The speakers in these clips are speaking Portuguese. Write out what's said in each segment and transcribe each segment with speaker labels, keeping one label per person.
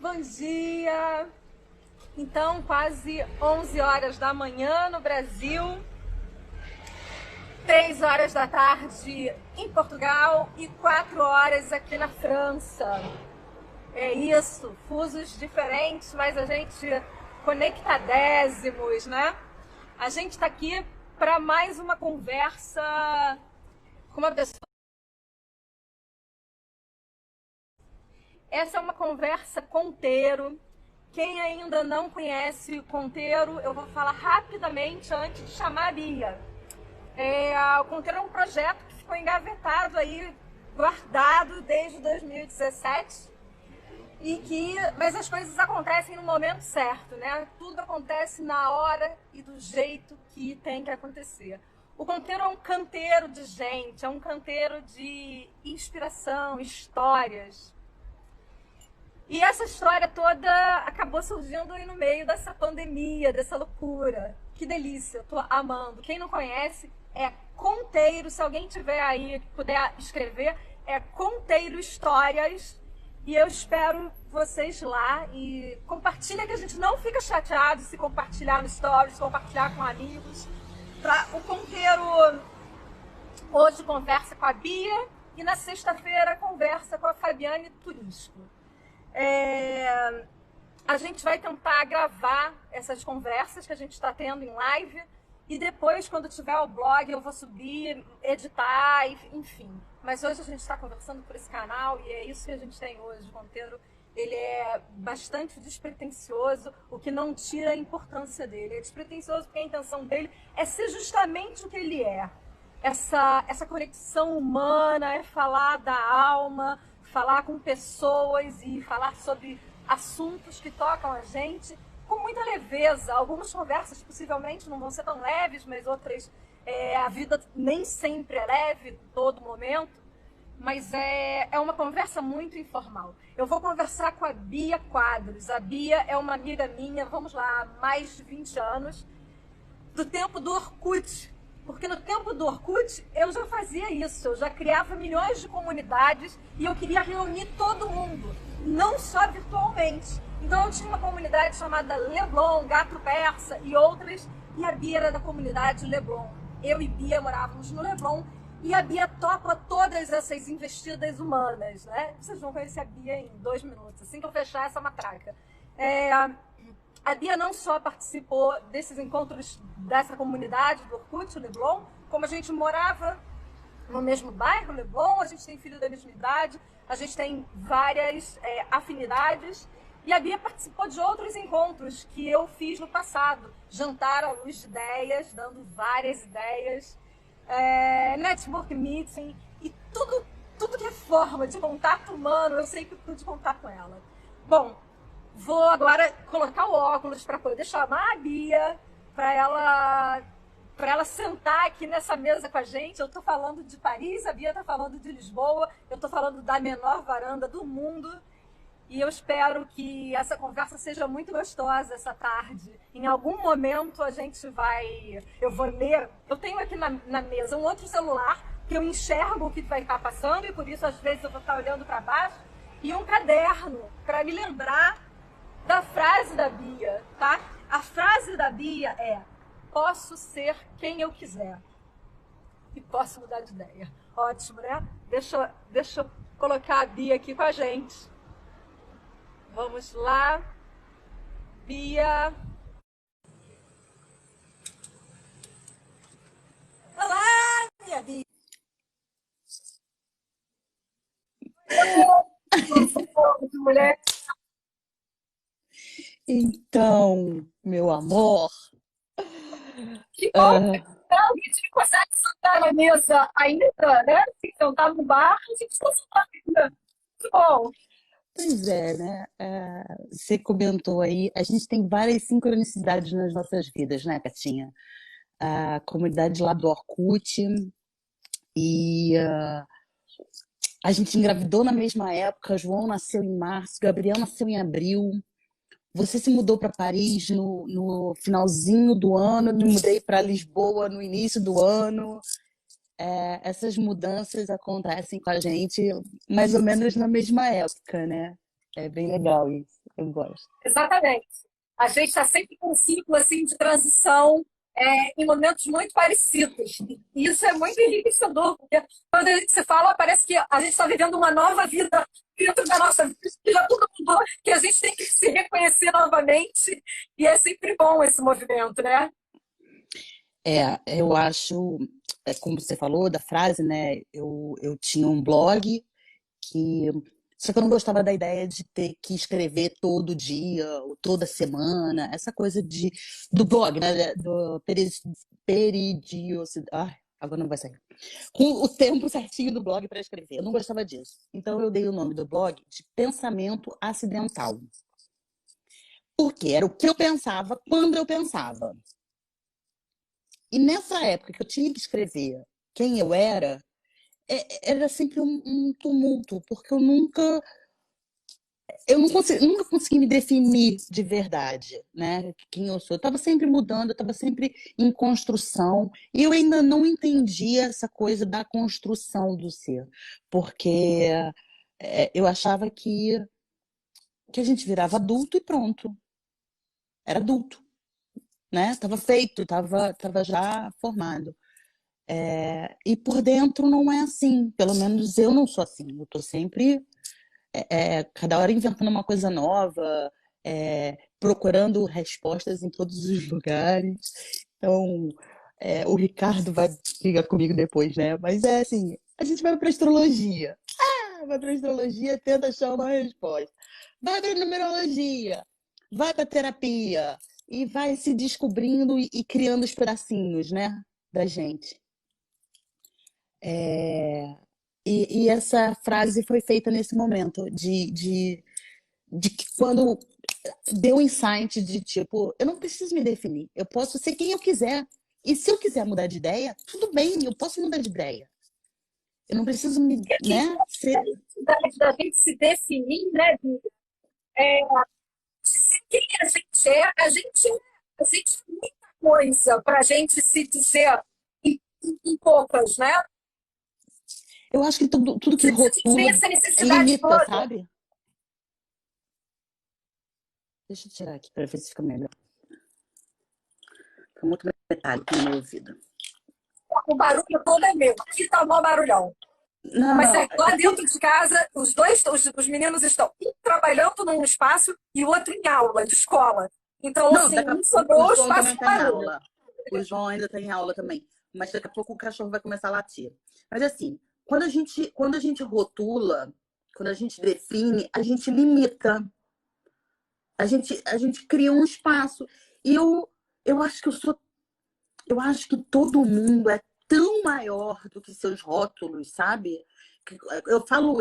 Speaker 1: Bom dia! Então, quase 11 horas da manhã no Brasil, 3 horas da tarde em Portugal e 4 horas aqui na França. É isso, fusos diferentes, mas a gente conectadésimos, né? A gente está aqui para mais uma conversa com uma pessoa. Essa é uma conversa Conteiro. Quem ainda não conhece o Conteiro, eu vou falar rapidamente antes de chamar a Bia. O Conteiro é um projeto que ficou engavetado aí, guardado desde 2017, mas as coisas acontecem no momento certo, né? Tudo acontece na hora e do jeito que tem que acontecer. O Conteiro é um canteiro de gente, é um canteiro de inspiração, histórias. E essa história toda acabou surgindo aí no meio dessa pandemia, dessa loucura. Que delícia, eu tô amando. Quem não conhece é Conteiro, se alguém tiver aí que puder escrever, é Conteiro Histórias. E eu espero vocês lá e compartilha, que a gente não fica chateado se compartilhar no stories, compartilhar com amigos. O Conteiro hoje conversa com a Bia e na sexta-feira conversa com a Fabiane Turisco. A gente vai tentar gravar essas conversas que a gente está tendo em live e depois, quando tiver o blog, eu vou subir, editar, enfim. Mas hoje a gente está conversando por esse canal e é isso que a gente tem hoje. O Conteiro, ele é bastante despretensioso, o que não tira a importância dele. É despretensioso porque a intenção dele é ser justamente o que ele é. Essa conexão humana, é falar da alma, falar com pessoas e falar sobre assuntos que tocam a gente com muita leveza. Algumas conversas possivelmente não vão ser tão leves, mas outras, a vida nem sempre é leve, todo momento, mas é uma conversa muito informal. Eu vou conversar com a Bia Quadros. A Bia é uma amiga minha, vamos lá, há mais de 20 anos, do tempo do Orkut. Porque no tempo do Orkut eu já fazia isso, eu já criava milhões de comunidades e eu queria reunir todo mundo, não só virtualmente. Então eu tinha uma comunidade chamada Leblon, Gato Persa e outras, e a Bia era da comunidade Leblon. Eu e Bia morávamos no Leblon e a Bia topa todas essas investidas humanas, né? Vocês vão conhecer a Bia em 2 minutos, assim que eu fechar essa matraca. A Bia não só participou desses encontros dessa comunidade do Orkut, Leblon, como a gente morava no mesmo bairro, Leblon, a gente tem filho da mesma idade, a gente tem várias afinidades. E a Bia participou de outros encontros que eu fiz no passado. Jantar à luz de ideias, dando várias ideias, network meeting e tudo que é forma de contato humano, eu sempre pude contar com ela. Bom, vou agora colocar o óculos para poder chamar a Bia, para ela sentar aqui nessa mesa com a gente. Eu estou falando de Paris, a Bia está falando de Lisboa, eu estou falando da menor varanda do mundo. E eu espero que essa conversa seja muito gostosa essa tarde. Em algum momento eu vou ler, eu tenho aqui na mesa um outro celular que eu enxergo o que vai estar passando e por isso às vezes eu vou estar olhando para baixo, e um caderno para me lembrar da frase da Bia, tá? A frase da Bia é: posso ser quem eu quiser e posso mudar de ideia. Ótimo, né? Deixa eu colocar a Bia aqui com a gente. Vamos lá, Bia. Olá, minha Bia. De mulher.
Speaker 2: Então, meu amor,
Speaker 1: Que bom que a gente consegue sentar na mesa ainda, né? Se sentar no bar, a gente está sentado ainda. Que bom.
Speaker 2: pois é, né? Você comentou aí, a gente tem várias sincronicidades nas nossas vidas, né, Catinha? A comunidade lá do Orkut e a gente engravidou na mesma época, João nasceu em março, Gabriel nasceu em abril. Você se mudou para Paris no finalzinho do ano, eu me mudei para Lisboa no início do ano. Essas mudanças acontecem com a gente mais ou menos na mesma época, né? É bem legal isso. Eu gosto.
Speaker 1: Exatamente. A gente está sempre com um ciclo assim, de transição em momentos muito parecidos. E isso é muito enriquecedor, porque quando a gente se fala, parece que a gente está vivendo uma nova vida dentro da nossa vida, que já tudo mudou, que a gente tem que se reconhecer novamente. E é sempre bom esse movimento, né?
Speaker 2: Eu acho, como você falou da frase, né? Eu tinha um blog que. Só que eu não gostava da ideia de ter que escrever todo dia, ou toda semana, essa coisa do blog, né? Peridiosidade. Ai, agora não vai sair. Com o tempo certinho do blog para escrever. Eu não gostava disso. Então eu dei o nome do blog de Pensamento Acidental. Porque era o que eu pensava quando eu pensava. E nessa época que eu tinha que escrever quem eu era, era sempre um tumulto, porque eu não consegui, nunca consegui me definir de verdade, né? Quem eu sou. Eu estava sempre mudando, eu estava sempre em construção, e eu ainda não entendia essa coisa da construção do ser, porque eu achava que a gente virava adulto e pronto, era adulto, né? Estava feito, tava já formado. E por dentro não é assim, pelo menos eu não sou assim, eu estou sempre cada hora inventando uma coisa nova, procurando respostas em todos os lugares. Então, o Ricardo vai brigar comigo depois, né? Mas é assim, a gente vai para astrologia. Vai para astrologia, tenta achar uma resposta. Vai para numerologia, vai para terapia e vai se descobrindo e criando os pedacinhos, né, da gente. E essa frase foi feita nesse momento de que quando deu um insight de tipo, eu não preciso me definir, eu posso ser quem eu quiser. E se eu quiser mudar de ideia, tudo bem, eu posso mudar de ideia. Eu não preciso me,
Speaker 1: E aqui,
Speaker 2: né, ser.
Speaker 1: da gente se definir, né, Bia? Quem a gente é muita coisa para a gente se dizer em poucas, né?
Speaker 2: Eu acho que tudo que
Speaker 1: A gente tem
Speaker 2: rotula
Speaker 1: essa necessidade
Speaker 2: limita,
Speaker 1: toda.
Speaker 2: sabe? Deixa eu tirar aqui para ver se fica melhor. Fica muito metálico no meu ouvido.
Speaker 1: O barulho todo é meu. Aqui tá o maior barulhão. Mas
Speaker 2: Não,
Speaker 1: lá dentro de casa, os meninos estão um trabalhando num espaço e o outro em aula, de escola. Então,
Speaker 2: não,
Speaker 1: assim,
Speaker 2: daqui a
Speaker 1: um
Speaker 2: pouco o
Speaker 1: sobrou o
Speaker 2: João
Speaker 1: espaço
Speaker 2: também
Speaker 1: do
Speaker 2: tem
Speaker 1: barulho.
Speaker 2: aula. O João ainda tem aula também. Mas daqui a pouco o cachorro vai começar a latir. Mas assim, quando a gente rotula, quando a gente define, a gente limita. A gente cria um espaço. E eu acho que eu acho que todo mundo é tão maior do que seus rótulos, sabe? Eu falo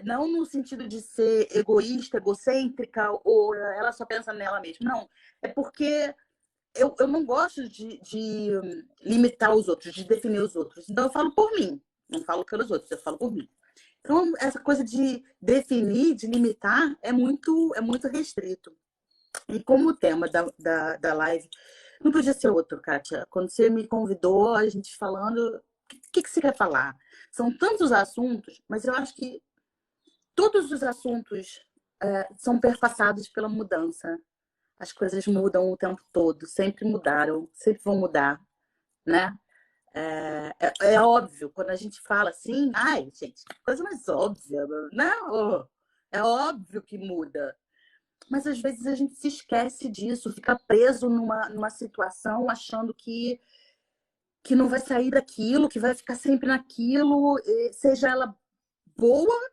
Speaker 2: não no sentido de ser egoísta, egocêntrica, ou ela só pensa nela mesma. Não, é porque eu não gosto de limitar os outros, de definir os outros. Então eu falo por mim, não falo pelos outros, eu falo por mim. Então, essa coisa de definir, de limitar, é muito restrito. E como o tema da live não podia ser outro, Kátia. Quando você me convidou, a gente falando, o que você quer falar? São tantos assuntos, mas eu acho que todos os assuntos são perpassados pela mudança. As coisas mudam o tempo todo, sempre mudaram, sempre vão mudar, né? É óbvio, quando a gente fala assim, ai, gente, que coisa mais óbvia, não, é óbvio que muda. Mas às vezes a gente se esquece disso, fica preso numa situação achando que não vai sair daquilo, que vai ficar sempre naquilo, seja ela boa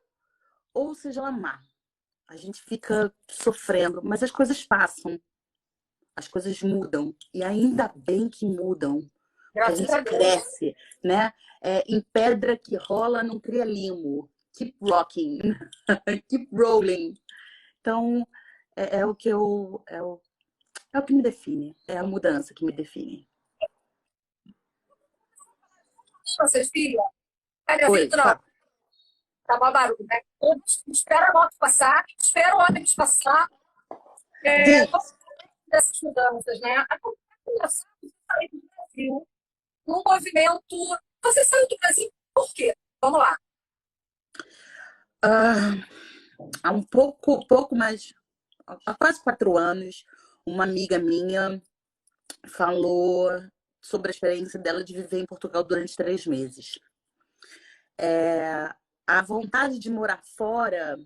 Speaker 2: ou seja ela má. A gente fica sofrendo, mas as coisas passam, as coisas mudam, e ainda bem que mudam, que a
Speaker 1: Graças
Speaker 2: gente
Speaker 1: a Deus.
Speaker 2: cresce, né? Em pedra que rola não cria limo. Keep rocking, keep rolling. Então, é o que é o que me define, é a mudança que me define.
Speaker 1: Vocês, filha, tá me
Speaker 2: Oi,
Speaker 1: ouvindo, não?
Speaker 2: fala.
Speaker 1: Tá mó barulho, né? Espera a moto passar, espera o ônibus passar.
Speaker 2: Diz.
Speaker 1: Vamos dessas mudanças, né? A começar a sair do Brasil, um movimento. Você saiu do Brasil por quê? Vamos lá.
Speaker 2: Ah, há pouco mais, há quase 4 anos, uma amiga minha falou sobre a experiência dela de viver em Portugal durante 3 meses. A vontade de morar fora,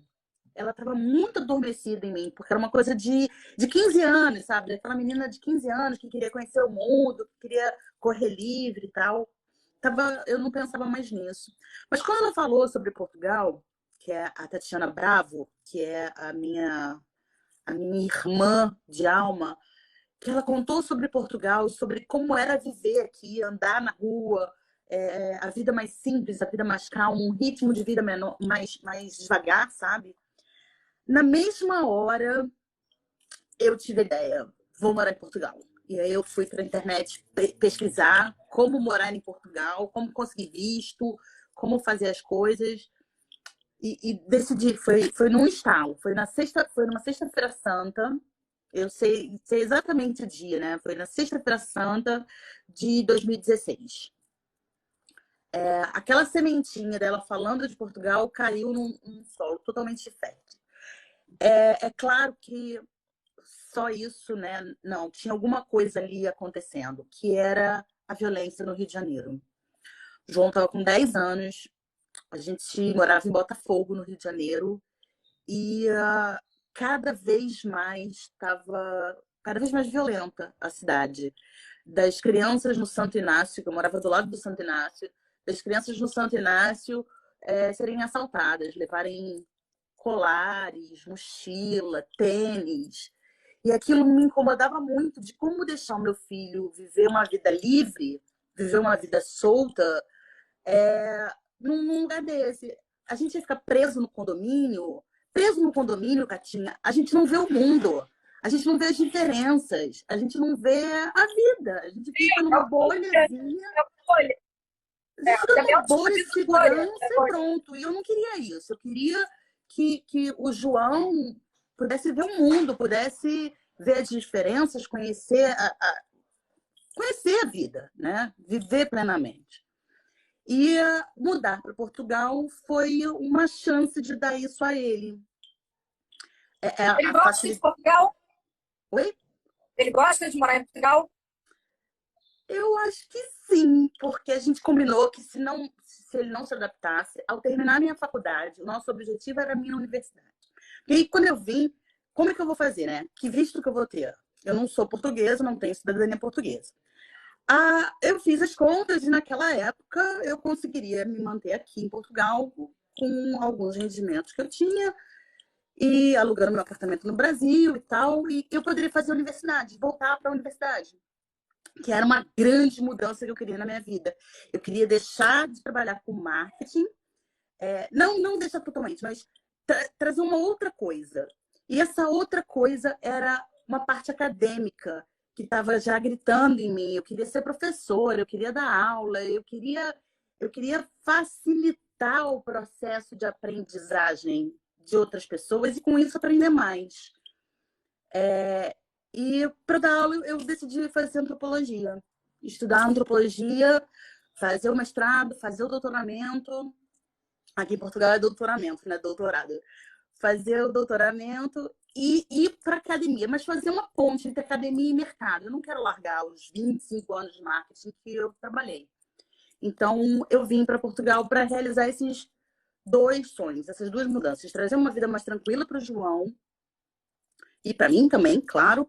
Speaker 2: ela estava muito adormecida em mim, porque era uma coisa de 15 anos, sabe? Aquela menina de 15 anos que queria conhecer o mundo, que queria correr livre e tal. Eu não pensava mais nisso. Mas quando ela falou sobre Portugal, que é a Tatiana Bravo, que é a minha irmã de alma, que ela contou sobre Portugal, sobre como era viver aqui, andar na rua, a vida mais simples, a vida mais calma, um ritmo de vida menor, mais devagar, sabe? Na mesma hora, eu tive a ideia, vou morar em Portugal. E aí eu fui para a internet pesquisar como morar em Portugal, como conseguir visto, como fazer as coisas. E decidi, foi num estalo, foi numa sexta-feira santa, eu sei exatamente o dia, né? Foi na sexta-feira santa de 2016. Aquela sementinha dela falando de Portugal caiu num solo totalmente fértil. É claro que só isso, né? Não, tinha alguma coisa ali acontecendo, que era a violência no Rio de Janeiro. O João estava com 10 anos, a gente morava em Botafogo, no Rio de Janeiro, e cada vez mais estava cada vez mais violenta a cidade. Das crianças no Santo Inácio, que eu morava do lado do Santo Inácio, das crianças no Santo Inácio serem assaltadas, levarem colares, mochila, tênis. E aquilo me incomodava muito de como deixar o meu filho viver uma vida livre, viver uma vida solta, num lugar desse. A gente ia ficar preso no condomínio, Catinha, a gente não vê o mundo, a gente não vê as diferenças, a gente não vê a vida, a gente fica numa bolhazinha, a gente fica numa bolha de segurança e pronto. E eu não queria isso, eu queria que o João pudesse ver o mundo, pudesse ver as diferenças, conhecer a vida, né? Viver plenamente. E mudar para Portugal foi uma chance de dar isso a ele.
Speaker 1: Ele gosta de Portugal?
Speaker 2: Oi?
Speaker 1: Ele gosta de morar em Portugal?
Speaker 2: Eu acho que sim, porque a gente combinou que se ele não se adaptasse, ao terminar a minha faculdade, o nosso objetivo era a minha universidade. E aí, quando eu vim, como é que eu vou fazer, né? Que visto que eu vou ter? Eu não sou portuguesa, não tenho cidadania portuguesa. Eu fiz as contas e naquela época eu conseguiria me manter aqui em Portugal com alguns rendimentos que eu tinha e alugando meu apartamento no Brasil e tal, e eu poderia fazer a universidade, voltar para a universidade, que era uma grande mudança que eu queria na minha vida. Eu queria deixar de trabalhar com marketing, não deixar totalmente, mas trazer uma outra coisa. E essa outra coisa era uma parte acadêmica que estava já gritando em mim. Eu queria ser professora, eu queria dar aula, eu queria facilitar o processo de aprendizagem de outras pessoas e com isso aprender mais. E para dar aula eu decidi fazer antropologia, estudar antropologia, fazer o mestrado, fazer o doutoramento. Aqui em Portugal é doutoramento, né? Doutorado. Fazer o doutoramento e ir para academia, mas fazer uma ponte entre academia e mercado. Eu não quero largar os 25 anos de marketing que eu trabalhei. Então, eu vim para Portugal para realizar esses 2 sonhos, essas 2 mudanças. Trazer uma vida mais tranquila para o João e para mim também, claro,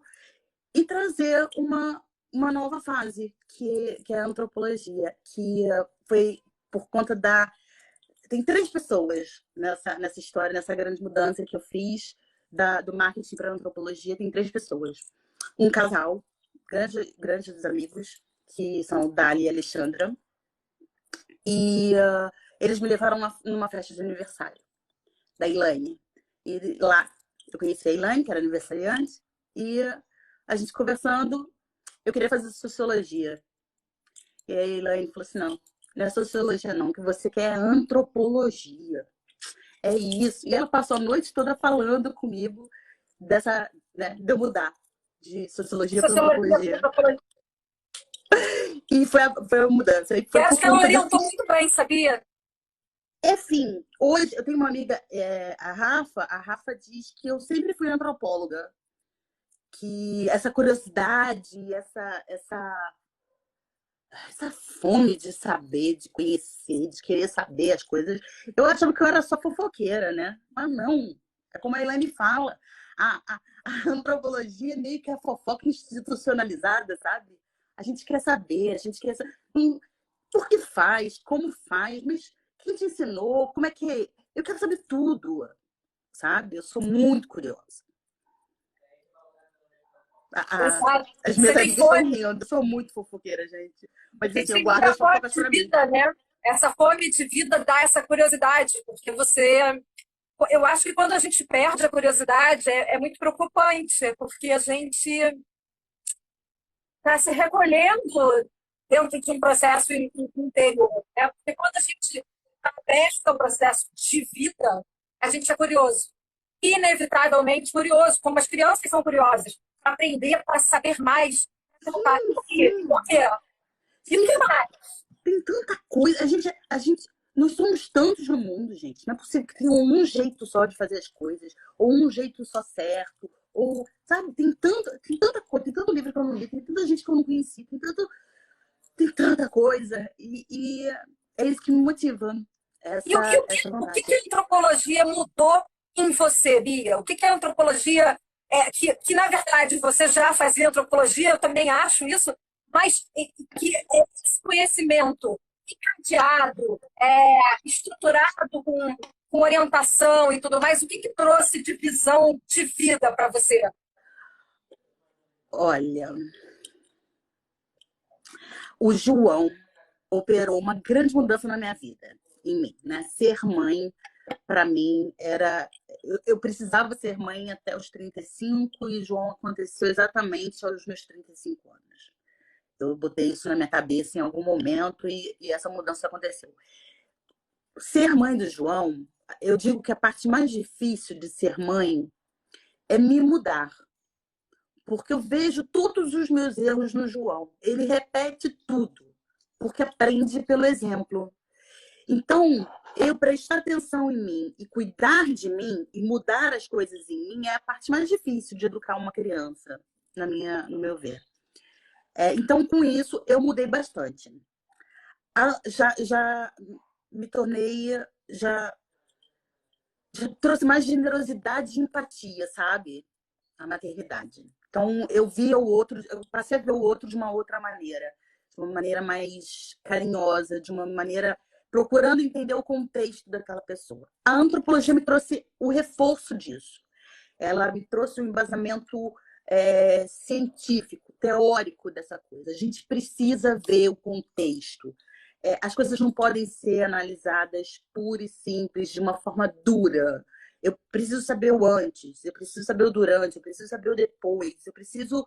Speaker 2: e trazer uma nova fase, que é a antropologia, que foi por conta Tem 3 pessoas nessa história, nessa grande mudança que eu fiz do marketing para a antropologia. Tem 3 pessoas. Um casal, grandes amigos, que são Dali e Alexandra. E eles me levaram numa festa de aniversário da Elaine. E lá eu conheci a Elaine, que era aniversariante, e a gente conversando, eu queria fazer sociologia. E a Elaine falou assim, não é sociologia não, que você quer é antropologia. É isso. E ela passou a noite toda falando comigo de eu mudar de sociologia para antropologia. E foi a mudança. E
Speaker 1: eu acho que ela orientou muito bem, sabia?
Speaker 2: É assim, hoje eu tenho uma amiga, a Rafa diz que eu sempre fui antropóloga, que essa curiosidade, essa fome de saber, de conhecer, de querer saber as coisas. Eu achava que eu era só fofoqueira, né? Mas não. É como a Elaine fala. A antropologia é meio que a fofoca institucionalizada, sabe? A gente quer saber, a gente quer saber por que faz, como faz, mas quem te ensinou, como é que é? Eu quero saber tudo, sabe? Eu sou muito curiosa.
Speaker 1: Exato.
Speaker 2: As minhas
Speaker 1: Você tem
Speaker 2: amigas estão
Speaker 1: fome,
Speaker 2: rindo. Eu sou muito fofoqueira, gente. Mas
Speaker 1: e
Speaker 2: assim, eu
Speaker 1: tem
Speaker 2: guardo
Speaker 1: muita
Speaker 2: as
Speaker 1: fome
Speaker 2: fofocas
Speaker 1: de
Speaker 2: pra mim.
Speaker 1: vida, né? Essa fome de vida dá essa curiosidade, porque você. Eu acho que quando a gente perde a curiosidade é muito preocupante, porque a gente está se recolhendo dentro de um processo interior. Né? Porque quando a gente está aberto ao processo de vida, a gente é curioso. Inevitavelmente curioso, como as crianças são curiosas, para aprender, para saber mais.
Speaker 2: Sim,
Speaker 1: Por quê?
Speaker 2: sim.
Speaker 1: Por quê? E o que
Speaker 2: Sim,
Speaker 1: mais?
Speaker 2: tem tanta coisa. Nós somos tantos no mundo, gente. Não é possível que tenha um jeito só de fazer as coisas, ou um jeito só certo, ou, sabe, tem tanta coisa, tem tanto livro que eu não li, tem tanta gente que eu não conheci, tem tanta coisa. E é isso que me motiva,
Speaker 1: E
Speaker 2: essa
Speaker 1: o que
Speaker 2: vontade.
Speaker 1: a antropologia mudou em você, Bia? O que a antropologia que na verdade você já fazia antropologia, eu também acho isso, mas que esse conhecimento encadeado, estruturado com orientação e tudo mais, o que trouxe de visão de vida para você?
Speaker 2: Olha, o João operou uma grande mudança na minha vida, em mim, né? Ser mãe, para mim, era. Eu precisava ser mãe até os 35 e João aconteceu exatamente aos meus 35 anos. Eu botei isso na minha cabeça em algum momento e essa mudança aconteceu. Ser mãe do João, eu digo que a parte mais difícil de ser mãe é me mudar, porque eu vejo todos os meus erros no João. Ele repete tudo, porque aprende pelo exemplo. Então, eu prestar atenção em mim e cuidar de mim e mudar as coisas em mim é a parte mais difícil de educar uma criança, no meu ver. Então, com isso, eu mudei bastante. Já me tornei, já, já trouxe mais generosidade e empatia, sabe? A maternidade. Então, eu passei a ver o outro de uma outra maneira, de uma maneira mais carinhosa, de uma maneira procurando entender o contexto daquela pessoa. A antropologia me trouxe o reforço disso. Ela me trouxe um embasamento científico, teórico dessa coisa. A gente precisa ver o contexto. As coisas não podem ser analisadas pura e simples, de uma forma dura. Eu preciso saber o antes, eu preciso saber o durante, eu preciso saber o depois, eu preciso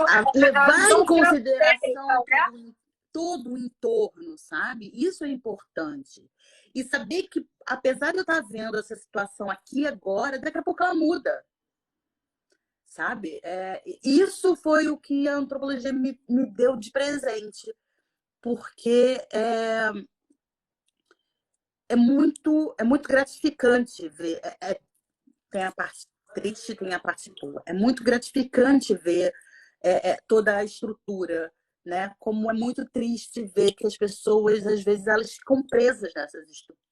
Speaker 1: A
Speaker 2: levar em
Speaker 1: visão
Speaker 2: consideração
Speaker 1: transcendente, né?
Speaker 2: todo o entorno, sabe? Isso é importante. E saber que, apesar de eu estar vendo essa situação aqui agora, daqui a pouco ela muda, sabe? Isso foi o que a antropologia me deu de presente, porque é muito gratificante ver. Tem a parte triste, tem a parte boa. É muito gratificante ver toda a estrutura, né? Como é muito triste ver que as pessoas, às vezes, elas ficam presas nessas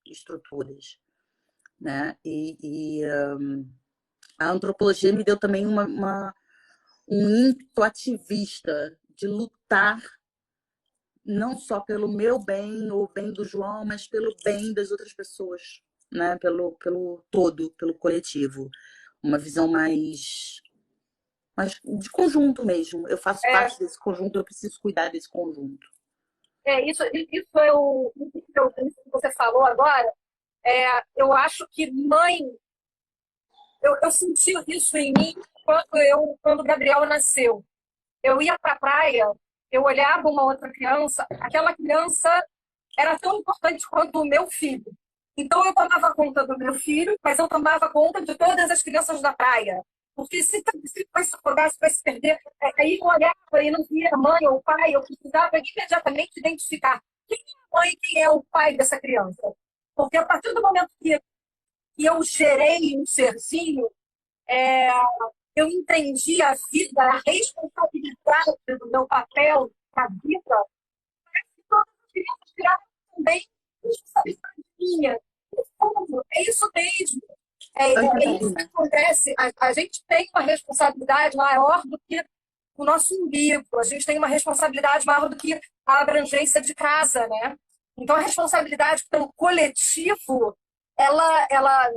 Speaker 2: estruturas, né? A antropologia me deu também um ímpeto ativista de lutar não só pelo meu bem ou o bem do João, mas pelo bem das outras pessoas, né? Pelo todo, pelo coletivo. Uma visão mais de conjunto mesmo. Eu faço
Speaker 1: É,
Speaker 2: parte desse conjunto, eu preciso cuidar desse conjunto.
Speaker 1: isso é que você falou agora. Eu acho que mãe, eu senti isso em mim quando o Gabriel nasceu. Eu ia para a praia, eu olhava uma outra criança, aquela criança era tão importante quanto o meu filho. Então eu tomava conta do meu filho, mas eu tomava conta de todas as crianças da praia. Porque se vai se afogar, se vai se perder, aí eu olhava e não via a mãe ou o pai, eu precisava imediatamente identificar quem é a mãe e quem é o pai dessa criança. Porque a partir do momento que eu gerei um serzinho, é, eu entendi a vida, a responsabilidade do meu papel na vida, e todas as crianças viraram também responsabilidade minha. No fundo, é isso mesmo.
Speaker 2: Oi,
Speaker 1: É isso que
Speaker 2: Catarina.
Speaker 1: acontece. A gente tem uma responsabilidade maior do que o nosso umbigo, a gente tem uma responsabilidade maior do que a abrangência de casa, né? Então, a responsabilidade pelo coletivo, ela, ela,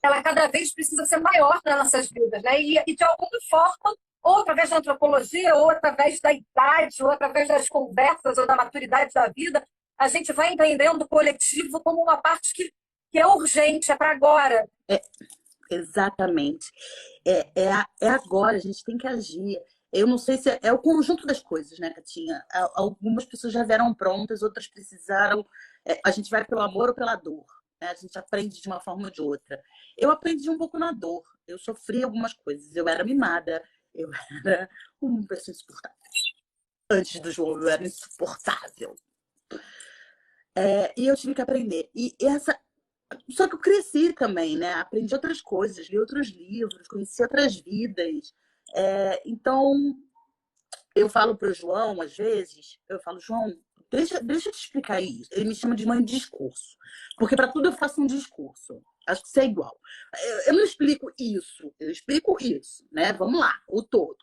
Speaker 1: ela cada vez precisa ser maior nas nossas vidas, né? E de alguma forma, ou através da antropologia, ou através da idade, ou através das conversas, ou da maturidade da vida, a gente vai entendendo o coletivo como uma parte que é urgente, é para agora.
Speaker 2: É, exatamente. É agora, a gente tem que agir. Eu não sei se é o conjunto das coisas, né, Catinha? Algumas pessoas já vieram prontas, outras precisaram. A gente vai pelo amor ou pela dor, né? A gente aprende de uma forma ou de outra. Eu aprendi um pouco na dor. Eu sofri algumas coisas. Eu era mimada, eu era uma pessoa insuportável. Antes do João, eu era insuportável. E eu tive que aprender. Só que eu cresci também, né? Aprendi outras coisas, li outros livros, conheci outras vidas. Então, eu falo para o João, às vezes, eu falo, João, deixa eu te explicar isso. Ele me chama de mãe de discurso. Porque para tudo eu faço um discurso. Acho que isso é igual. Eu não explico isso, eu explico isso, né? Vamos lá, o todo.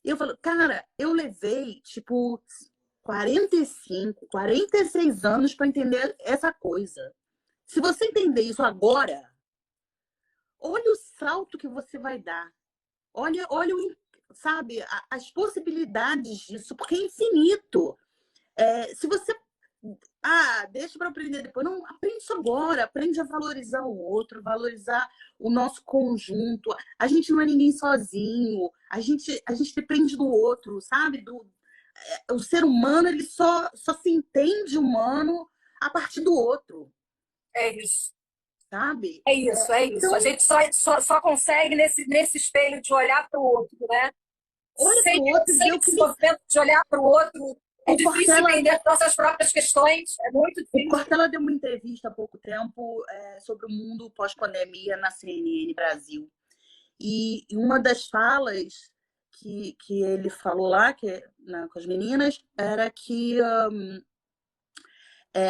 Speaker 2: E eu falo, cara, eu levei, tipo, 45, 46 anos para entender essa coisa. Se você entender isso agora, olha o salto que você vai dar. Olha sabe, as possibilidades disso, porque é infinito. Se você. Deixa para aprender depois. Não, aprende isso agora. Aprende a valorizar o outro, valorizar o nosso conjunto. A gente não é ninguém sozinho. A gente depende do outro, sabe? O ser humano, ele só se entende humano a partir do outro,
Speaker 1: É isso.
Speaker 2: sabe?
Speaker 1: É isso, é isso. A
Speaker 2: Então,
Speaker 1: gente só consegue nesse espelho de olhar para o outro, né?
Speaker 2: olha para
Speaker 1: Sem,
Speaker 2: o outro e vê
Speaker 1: sem
Speaker 2: o que
Speaker 1: esse movimento de olhar para o outro, é
Speaker 2: o
Speaker 1: difícil
Speaker 2: Cortella,
Speaker 1: entender nossas próprias questões, é muito
Speaker 2: o
Speaker 1: difícil.
Speaker 2: Cortella deu uma entrevista há pouco tempo sobre o mundo pós-pandemia na CNN Brasil. E uma das falas que ele falou lá com as meninas era que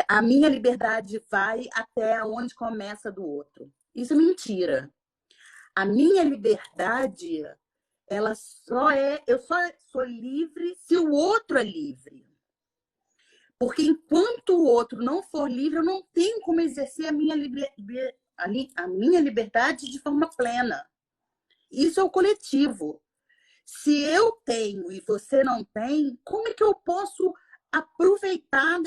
Speaker 2: a minha liberdade vai até onde começa a do outro. Isso é mentira. A minha liberdade, ela só eu só sou livre se o outro é livre. Porque enquanto o outro não for livre, eu não tenho como exercer a minha liberdade de forma plena. Isso é o coletivo. Se eu tenho e você não tem, como é que eu posso aproveitar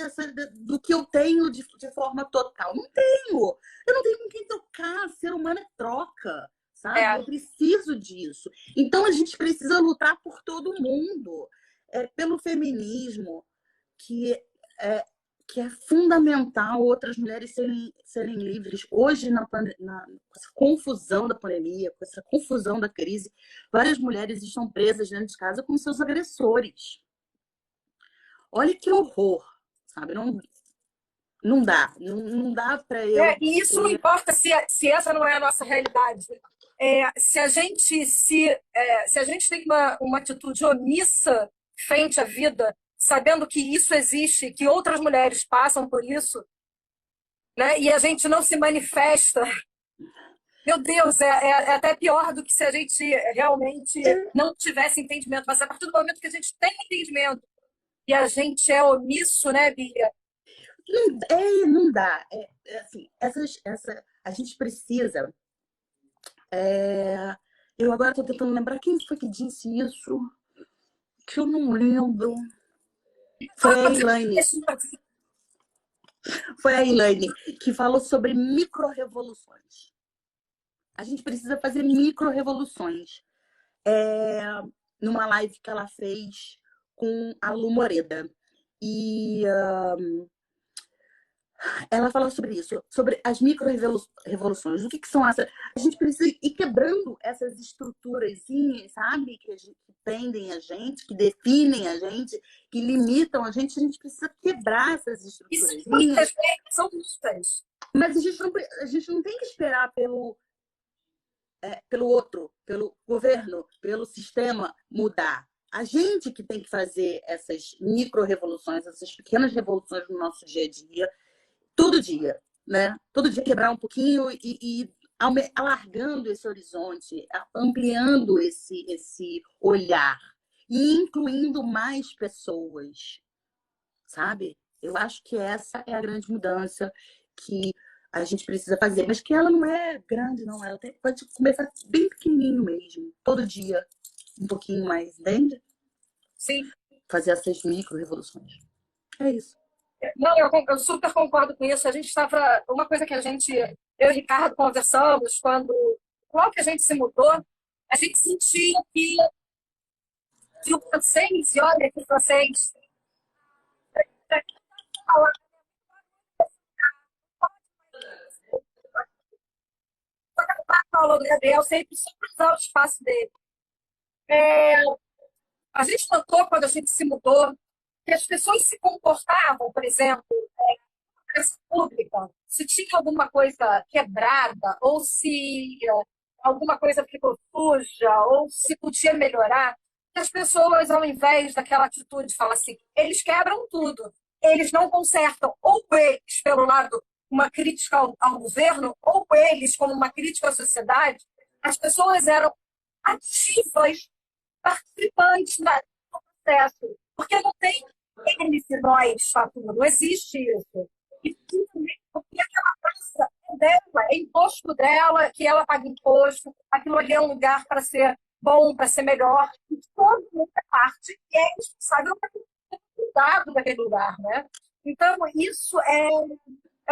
Speaker 2: do que eu tenho de forma total? Não tenho. Eu não tenho com quem trocar. Ser humano é troca, sabe?
Speaker 1: É,
Speaker 2: Eu preciso disso. Então a gente precisa lutar por todo mundo. Pelo feminismo, que é, que é fundamental outras mulheres serem livres. Hoje, com essa confusão da pandemia, com essa confusão da crise, várias mulheres estão presas dentro de casa com seus agressores. Olha que horror, sabe? Não, não dá para eu
Speaker 1: e isso não
Speaker 2: ser.
Speaker 1: importa se essa não é a nossa realidade. Se a gente tem uma atitude omissa frente à vida, sabendo que isso existe, que outras mulheres passam por isso, né? E a gente não se manifesta, meu Deus, é até pior do que se a gente realmente não tivesse entendimento. Mas a partir do momento que a gente tem entendimento e a gente é omisso, né, Bia?
Speaker 2: Não dá. Assim, a gente precisa. Eu agora estou tentando lembrar quem foi que disse isso, que eu não lembro. Foi a Elaine. Foi a Elaine que falou sobre micro-revoluções. A gente precisa fazer micro-revoluções. Numa live que ela fez com a Lu Moreda. E Ela fala sobre isso, sobre as micro-revoluções. O que, que são essas? A gente precisa ir quebrando essas estruturazinhas, sabe? Que prendem a gente, que definem a gente, que limitam a gente. A gente precisa quebrar essas
Speaker 1: E são
Speaker 2: estruturazinhas.
Speaker 1: muitas, né? São muitas.
Speaker 2: Mas a gente não tem que esperar pelo outro, pelo governo, pelo sistema mudar. A gente que tem que fazer essas micro-revoluções, essas pequenas revoluções no nosso dia a dia, todo dia, né? Todo dia quebrar um pouquinho e alargando esse horizonte, ampliando esse olhar e incluindo mais pessoas, sabe? Eu acho que essa é a grande mudança que a gente precisa fazer, mas que ela não é grande, não. Ela pode começar bem pequenininho mesmo, todo dia, um pouquinho mais, entende?
Speaker 1: Sim.
Speaker 2: Fazer essas micro-revoluções. É isso.
Speaker 1: Não, eu super concordo com isso. A gente estava. Uma coisa que a gente, eu e o Ricardo conversamos, logo que a gente se mudou, a gente sentia que o francês, e olha que o francês, o Paulo Gabriel sempre soube usar o espaço dele. A gente notou, quando a gente se mudou, que as pessoas se comportavam, por exemplo, praça pública, se tinha alguma coisa quebrada, ou se alguma coisa ficou suja, ou se podia melhorar, as pessoas, ao invés daquela atitude de falar assim, eles quebram tudo, eles não consertam, ou eles, pelo lado, uma crítica ao governo, ou eles, como uma crítica à sociedade, as pessoas eram ativas, participantes do processo, porque não tem eles e nós, Fatu, não existe isso. E também porque aquela praça é dela, é imposto dela, que ela paga imposto, aquilo ali é um lugar para ser bom, para ser melhor, e todo mundo é parte e é responsável pelo cuidado daquele lugar, né? Então, isso é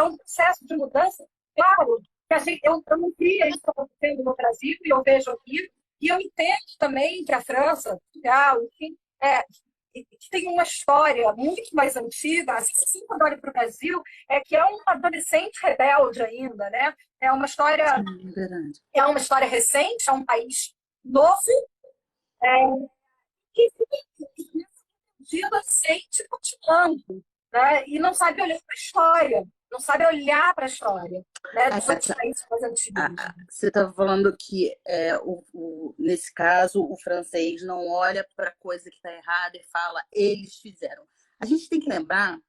Speaker 1: um processo de mudança, claro, que eu não via isso acontecendo no Brasil, e eu vejo aqui, e eu entendo também que a França, Portugal, enfim, que tem uma história muito mais antiga, assim quando olho para o Brasil, é que é um adolescente rebelde ainda, né?
Speaker 2: Sim, é verdade.
Speaker 1: É uma história recente, é um país novo, que fica inocente continuando, né? E não sabe olhar para a história, não sabe olhar para a história, né? Dos outros
Speaker 2: Essa,
Speaker 1: países mais antigos.
Speaker 2: você estava falando que nesse caso o francês não olha para a coisa que está errada e fala eles fizeram. A gente tem que lembrar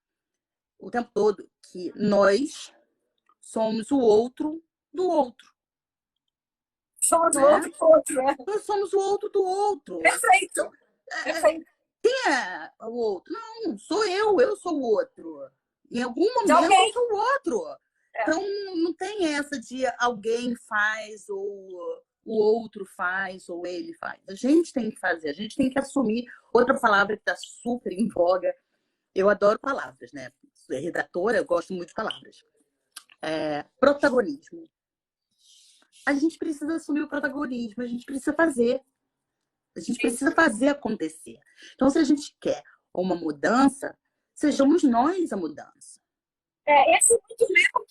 Speaker 2: o tempo todo que nós somos o outro do outro,
Speaker 1: Somos o
Speaker 2: né?
Speaker 1: outro com o outro, né?
Speaker 2: Nós somos o outro do outro.
Speaker 1: Perfeito,
Speaker 2: Então,
Speaker 1: perfeito.
Speaker 2: quem é o outro? Não, sou eu sou o outro. Em algum
Speaker 1: De
Speaker 2: momento eu
Speaker 1: alguém.
Speaker 2: sou o outro.
Speaker 1: É.
Speaker 2: Então não tem essa de alguém faz ou o outro faz ou ele faz. A gente tem que fazer, a gente tem que assumir. Outra palavra que está super em voga. Eu adoro palavras, né? Sou redatora, eu gosto muito de palavras. Protagonismo. A gente precisa assumir o protagonismo, a gente precisa fazer. A gente precisa fazer acontecer. Então, se a gente quer uma mudança, sejamos nós a mudança.
Speaker 1: Esse é muito mesmo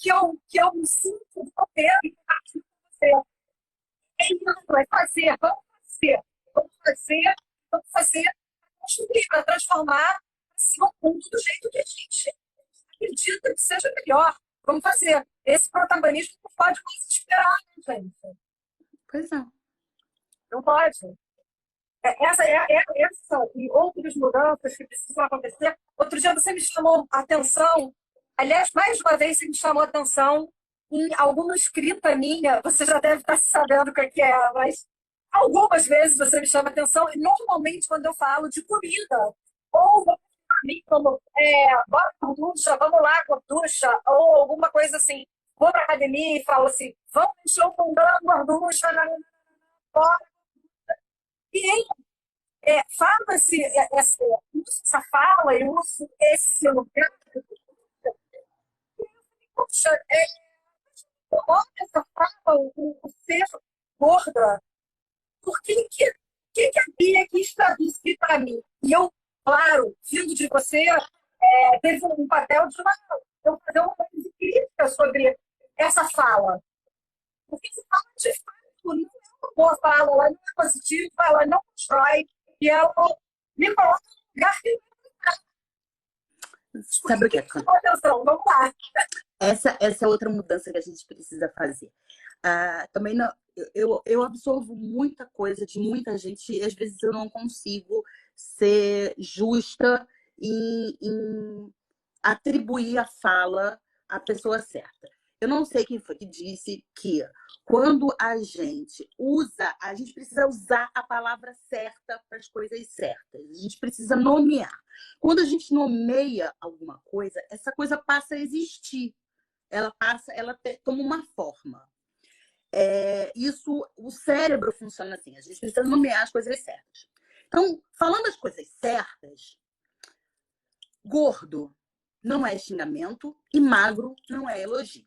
Speaker 1: que eu me sinto de poder e compartilho com você. É isso, é fazer, vamos fazer, vamos fazer, construir, para transformar assim, o mundo do jeito que a gente acredita que seja melhor. Vamos fazer. Esse protagonismo não pode mais esperar, né, gente?
Speaker 2: Pois é.
Speaker 1: Não pode. Essa e outras mudanças que precisam acontecer. Outro dia você me chamou a atenção, aliás, mais uma vez você me chamou a atenção em alguma escrita minha, você já deve estar sabendo o que é, mas algumas vezes você me chama a atenção, e normalmente quando eu falo de comida, ou como bora gorducha, vamos lá, gorducha, ou alguma coisa assim, vou para academia e falo assim, vamos encher o fundão, gorducha, bora. E fala-se essa fala, eu uso esse lugar. Poxa, olha essa fala, o ser gorda. Por que a Bia quis traduzir para mim? E eu, claro, vindo de você, teve um papel de eu fazer uma análise crítica sobre essa fala. Porque se fala de fato, não é uma boa fala, ela não é positiva, ela não constrói, e ela me coloca no lugar que
Speaker 2: Sabe o que é?
Speaker 1: atenção, vamos lá.
Speaker 2: Essa é outra mudança que a gente precisa fazer. Também não, eu absorvo muita coisa de muita gente e às vezes eu não consigo ser justa em atribuir a fala à pessoa certa. Eu não sei quem foi que disse que quando a gente precisa usar a palavra certa para as coisas certas. A gente precisa nomear. Quando a gente nomeia alguma coisa, essa coisa passa a existir. Ela toma uma forma. O cérebro funciona assim. A gente precisa nomear as coisas certas. Então, falando as coisas certas, gordo não é xingamento e magro não é elogio.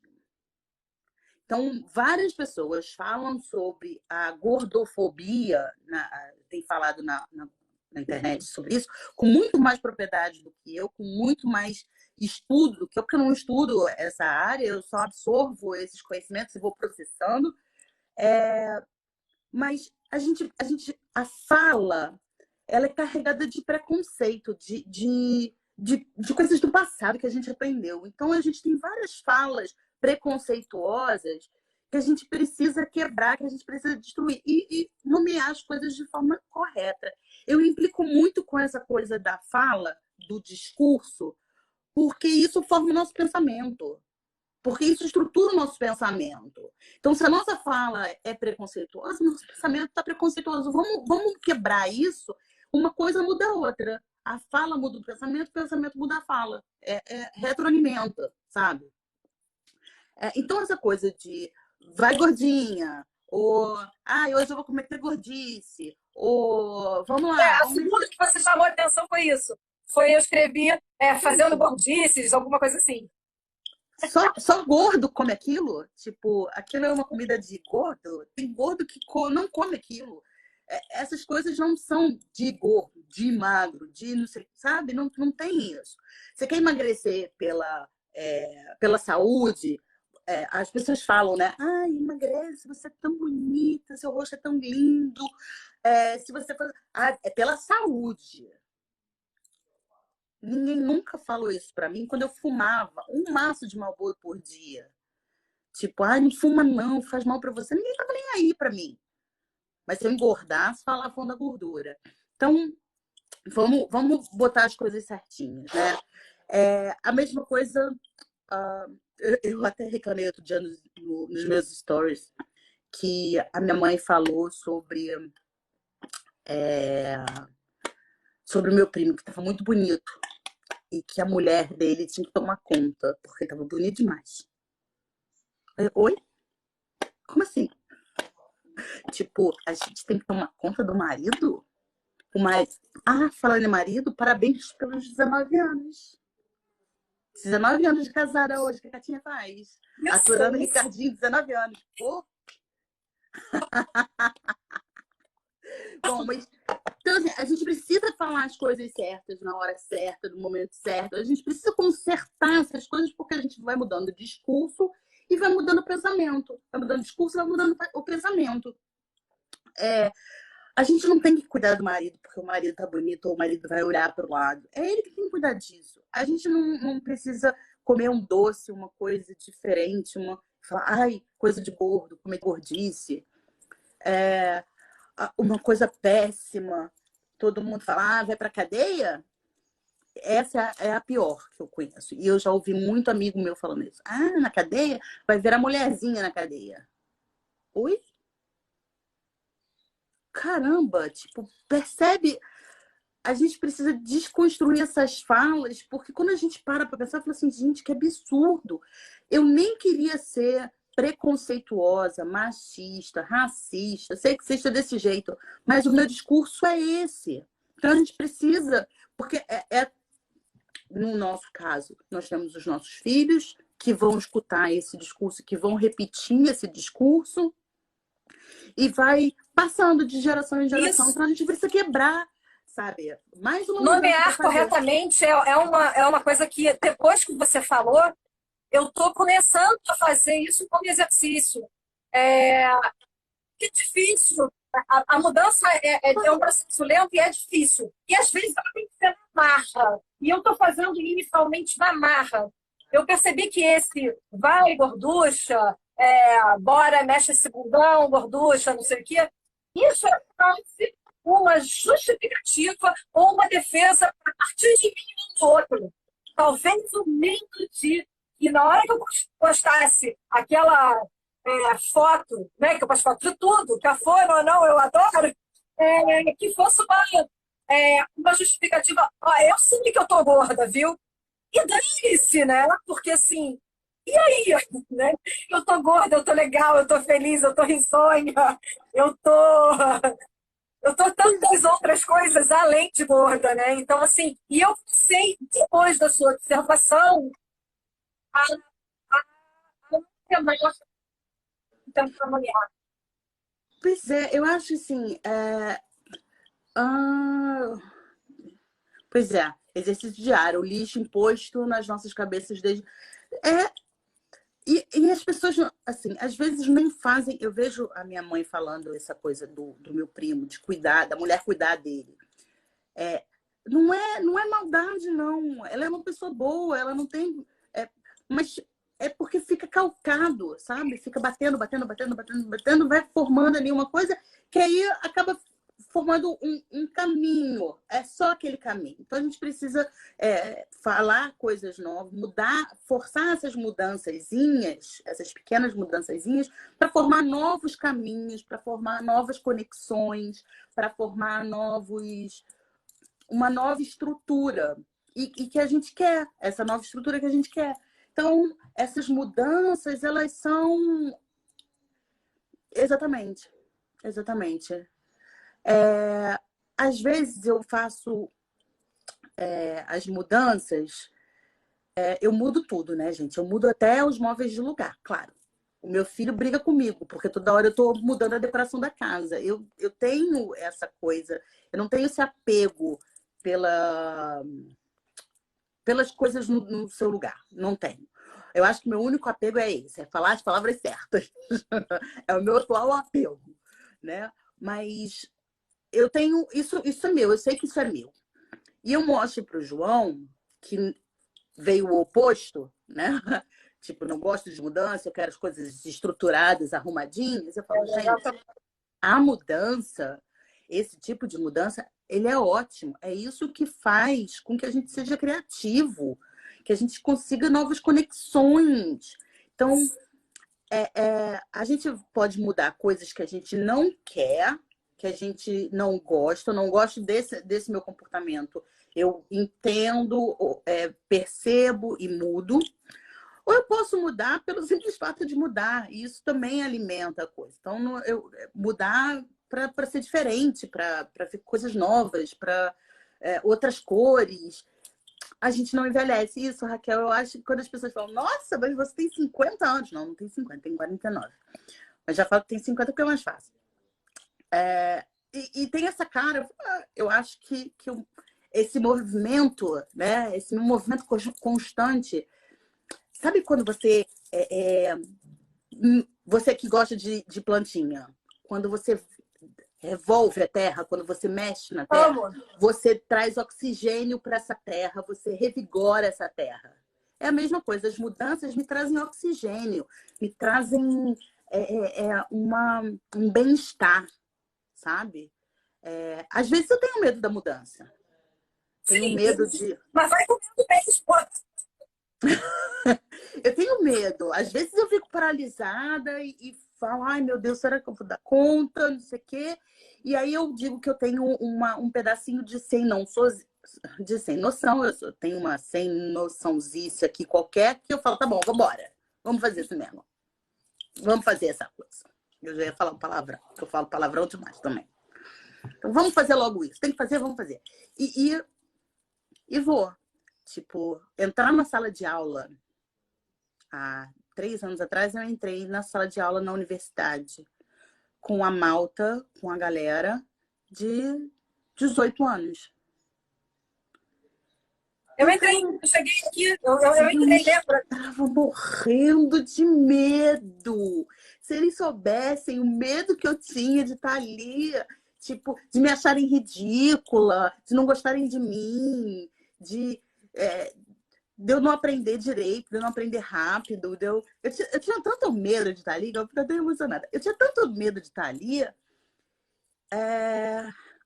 Speaker 2: Então, várias pessoas falam sobre a gordofobia, tem falado na internet sobre isso, com muito mais propriedade do que eu, com muito mais estudo do que eu, porque eu não estudo essa área, eu só absorvo esses conhecimentos e vou processando. Mas a fala, ela é carregada de preconceito, de coisas do passado que a gente aprendeu. Então, a gente tem várias falas preconceituosas que a gente precisa quebrar, que a gente precisa destruir e nomear as coisas de forma correta. Eu implico muito com essa coisa da fala, do discurso, porque isso forma o nosso pensamento. Porque isso estrutura o nosso pensamento. Então, se a nossa fala é preconceituosa, o nosso pensamento está preconceituoso. Vamos quebrar isso, uma coisa muda a outra. A fala muda o pensamento muda a fala. Retroalimenta, sabe? Então, essa coisa de vai gordinha, ou hoje eu vou cometer gordice, ou vamos lá.
Speaker 1: A segunda que você chamou a atenção foi isso. Eu escrevi fazendo gordices, alguma coisa assim.
Speaker 2: Só gordo come aquilo? Tipo, aquilo é uma comida de gordo? Tem gordo que não come aquilo. Essas coisas não são de gordo, de magro, de não sei, sabe? Não tem isso. Você quer emagrecer pela saúde? As pessoas falam, né? Ai, emagrece, você é tão bonita, seu rosto é tão lindo. Se você for... é pela saúde. Ninguém nunca falou isso pra mim quando eu fumava um maço de Marlboro por dia. Tipo, não fuma não, faz mal pra você. Ninguém tava nem aí pra mim. Mas se eu engordasse, falavam da gordura. Então, vamos botar as coisas certinhas, né? A mesma coisa, eu até reclamei outro dia nos meus stories que a minha mãe falou sobre o meu primo, que estava muito bonito. E que a mulher dele tinha que tomar conta, porque estava bonito demais. Oi? Como assim? Tipo, a gente tem que tomar conta do marido? Falando em marido, parabéns pelos 19 anos. 19 anos de casada hoje, que a Catinha faz. Aturando Ricardinho, 19 anos. Pô. Bom, mas... Então, assim, a gente precisa falar as coisas certas na hora certa, no momento certo. A gente precisa consertar essas coisas porque a gente vai mudando o discurso e vai mudando o pensamento. Vai mudando o discurso e vai mudando o pensamento. A gente não tem que cuidar do marido porque o marido tá bonito ou o marido vai olhar para o lado. É ele que tem que cuidar disso. A gente não precisa comer um doce, uma coisa diferente, falar, coisa de gordo, comer gordice. Uma coisa péssima, todo mundo fala, vai pra cadeia? Essa é a pior que eu conheço. E eu já ouvi muito amigo meu falando isso. Na cadeia? Vai ver a mulherzinha na cadeia. Oi? Caramba, tipo, percebe? A gente precisa desconstruir essas falas, porque quando a gente para pensar, fala assim, gente, que absurdo. Eu nem queria ser preconceituosa, machista, racista, sexista desse jeito, mas o meu discurso é esse. Então a gente precisa, porque no nosso caso, nós temos os nossos filhos que vão escutar esse discurso, que vão repetir esse discurso e vai passando de geração em geração. Então a gente precisa quebrar, sabe? Mais uma
Speaker 1: nomear corretamente é uma coisa que depois que você falou, eu estou começando a fazer isso como exercício. É, que é difícil. A mudança é um processo lento e é difícil. E às vezes ela tem que ser na marra. E eu estou fazendo inicialmente na marra. Eu percebi que esse vai, gorducha, bora, mexe esse bundão, gorducha, não sei o quê, isso é quase uma justificativa ou uma defesa a partir de mim e não do outro. Talvez o medo de que na hora que eu postasse aquela foto, né, que eu posto foto de tudo, cafona ou não, eu adoro, que fosse uma justificativa. Ó, eu sei que eu tô gorda, viu? E dane-se, né? Porque assim, e aí? Né? Eu tô gorda, eu tô legal, eu tô feliz, eu tô risonha, eu tô, eu tô tantas outras coisas além de gorda, né? Então, assim, e eu sei, depois da sua observação, a, a, a maior tentando olhar.
Speaker 3: Pois é, eu acho assim. Ah, pois é, exercício diário, o lixo imposto nas nossas cabeças desde. É, e as pessoas, assim, às vezes nem fazem. Eu vejo a minha mãe falando essa coisa do meu primo, de cuidar, da mulher cuidar dele. É, não é maldade, não. Ela é uma pessoa boa, ela não tem. Mas é porque fica calcado, sabe? Fica batendo, batendo, batendo, batendo, batendo, vai formando ali uma coisa que aí acaba formando um caminho. É só aquele caminho. Então a gente precisa falar coisas novas, mudar, forçar essas mudançazinhas, essas pequenas mudançazinhas, para formar novos caminhos, para formar novas conexões, para formar uma nova estrutura e que a gente quer, essa nova estrutura que a gente quer. Então, essas mudanças, elas são exatamente, exatamente. Às vezes eu faço as mudanças, eu mudo tudo, né, gente? Eu mudo até os móveis de lugar, claro. O meu filho briga comigo, porque toda hora eu estou mudando a decoração da casa. Eu tenho essa coisa, eu não tenho esse apego pela pelas coisas no seu lugar. Não tenho. Eu acho que meu único apego é esse, é falar as palavras certas. É o meu atual apego, né? Mas eu tenho isso é meu, eu sei que isso é meu. E eu mostro para o João que veio o oposto, né? Tipo, não gosto de mudança, eu quero as coisas estruturadas, arrumadinhas. Eu falo, gente, a mudança, esse tipo de mudança, ele é ótimo. É isso que faz com que a gente seja criativo, que a gente consiga novas conexões. Então, a gente pode mudar coisas que a gente não quer, que a gente não gosta. Eu não gosto desse meu comportamento. Eu entendo, percebo e mudo. Ou eu posso mudar pelo simples fato de mudar. E isso também alimenta a coisa. Então, mudar para ser diferente, para ver coisas novas, para outras cores. A gente não envelhece. Isso, Raquel, eu acho que quando as pessoas falam, nossa, mas você tem 50 anos. Não, não tem 50, tem 49. Mas já falo que tem 50 porque é mais fácil. E tem essa cara, eu acho que esse movimento, né? Esse movimento constante. Sabe quando você que gosta de plantinha, quando você revolve a terra, quando você mexe na terra, você traz oxigênio para essa terra, você revigora essa terra. É a mesma coisa, as mudanças me trazem oxigênio, me trazem um bem-estar, sabe? Às vezes eu tenho medo da mudança. Tenho medo de.
Speaker 1: Mas vai comendo bem,
Speaker 3: Eu tenho medo. Às vezes eu fico paralisada e falo, ai meu Deus, será que eu vou dar conta? Não sei o quê. E aí eu digo que eu tenho um pedacinho de sem noção. Eu tenho uma sem noçãozice aqui qualquer que eu falo, tá bom, vambora. Vamos fazer isso mesmo. Vamos fazer essa coisa. Eu já ia falar um palavrão, porque eu falo palavrão demais também. Então vamos fazer logo isso. Tem que fazer, vamos fazer. E vou. Tipo, entrar na sala de aula. Há 3 anos atrás, eu entrei na sala de aula na universidade com a malta, com a galera de 18 anos.
Speaker 1: Eu entrei, eu cheguei aqui, eu entrei, lembra?
Speaker 3: Estava morrendo de medo. Se eles soubessem o medo que eu tinha de estar ali, tipo, de me acharem ridícula, de não gostarem de mim, é, de eu não aprender direito, de eu não aprender rápido. Eu tinha tanto medo de estar ali, que eu fico até emocionada. Eu tinha tanto medo de estar ali,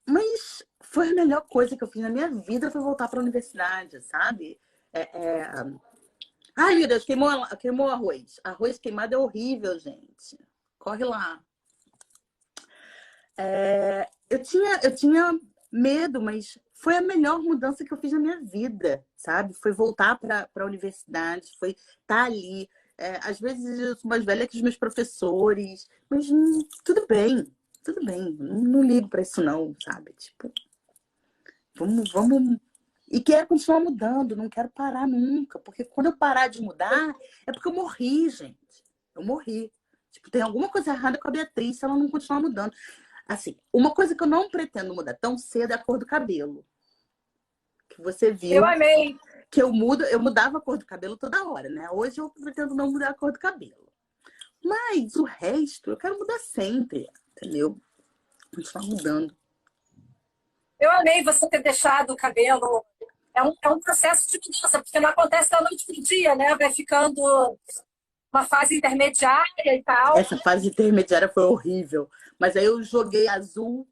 Speaker 3: mas foi a melhor coisa que eu fiz na minha vida, foi voltar para a universidade, sabe? É, é, Ai, meu Deus, queimou arroz. Arroz queimado é horrível, gente. Corre lá. Eu tinha medo, mas foi a melhor mudança que eu fiz na minha vida, sabe? Foi voltar para a universidade, foi estar ali. Às vezes eu sou mais velha que os meus professores, mas tudo bem, tudo bem. Não ligo para isso não, sabe? Tipo, vamos. E quero continuar mudando, não quero parar nunca. Porque quando eu parar de mudar, é porque eu morri, gente. Eu morri. Tipo, tem alguma coisa errada com a Beatriz se ela não continuar mudando. Assim, uma coisa que eu não pretendo mudar tão cedo é a cor do cabelo. Que você viu
Speaker 1: Eu amei.
Speaker 3: que eu mudava a cor do cabelo toda hora, né? Hoje eu pretendo não mudar a cor do cabelo. Mas o resto eu quero mudar sempre, entendeu? Continuar mudando.
Speaker 1: Eu amei você ter deixado o cabelo. É um processo de mudança, porque não acontece da noite pro dia, né? Vai ficando uma fase intermediária e tal.
Speaker 3: Essa fase intermediária foi horrível. Mas aí eu joguei azul,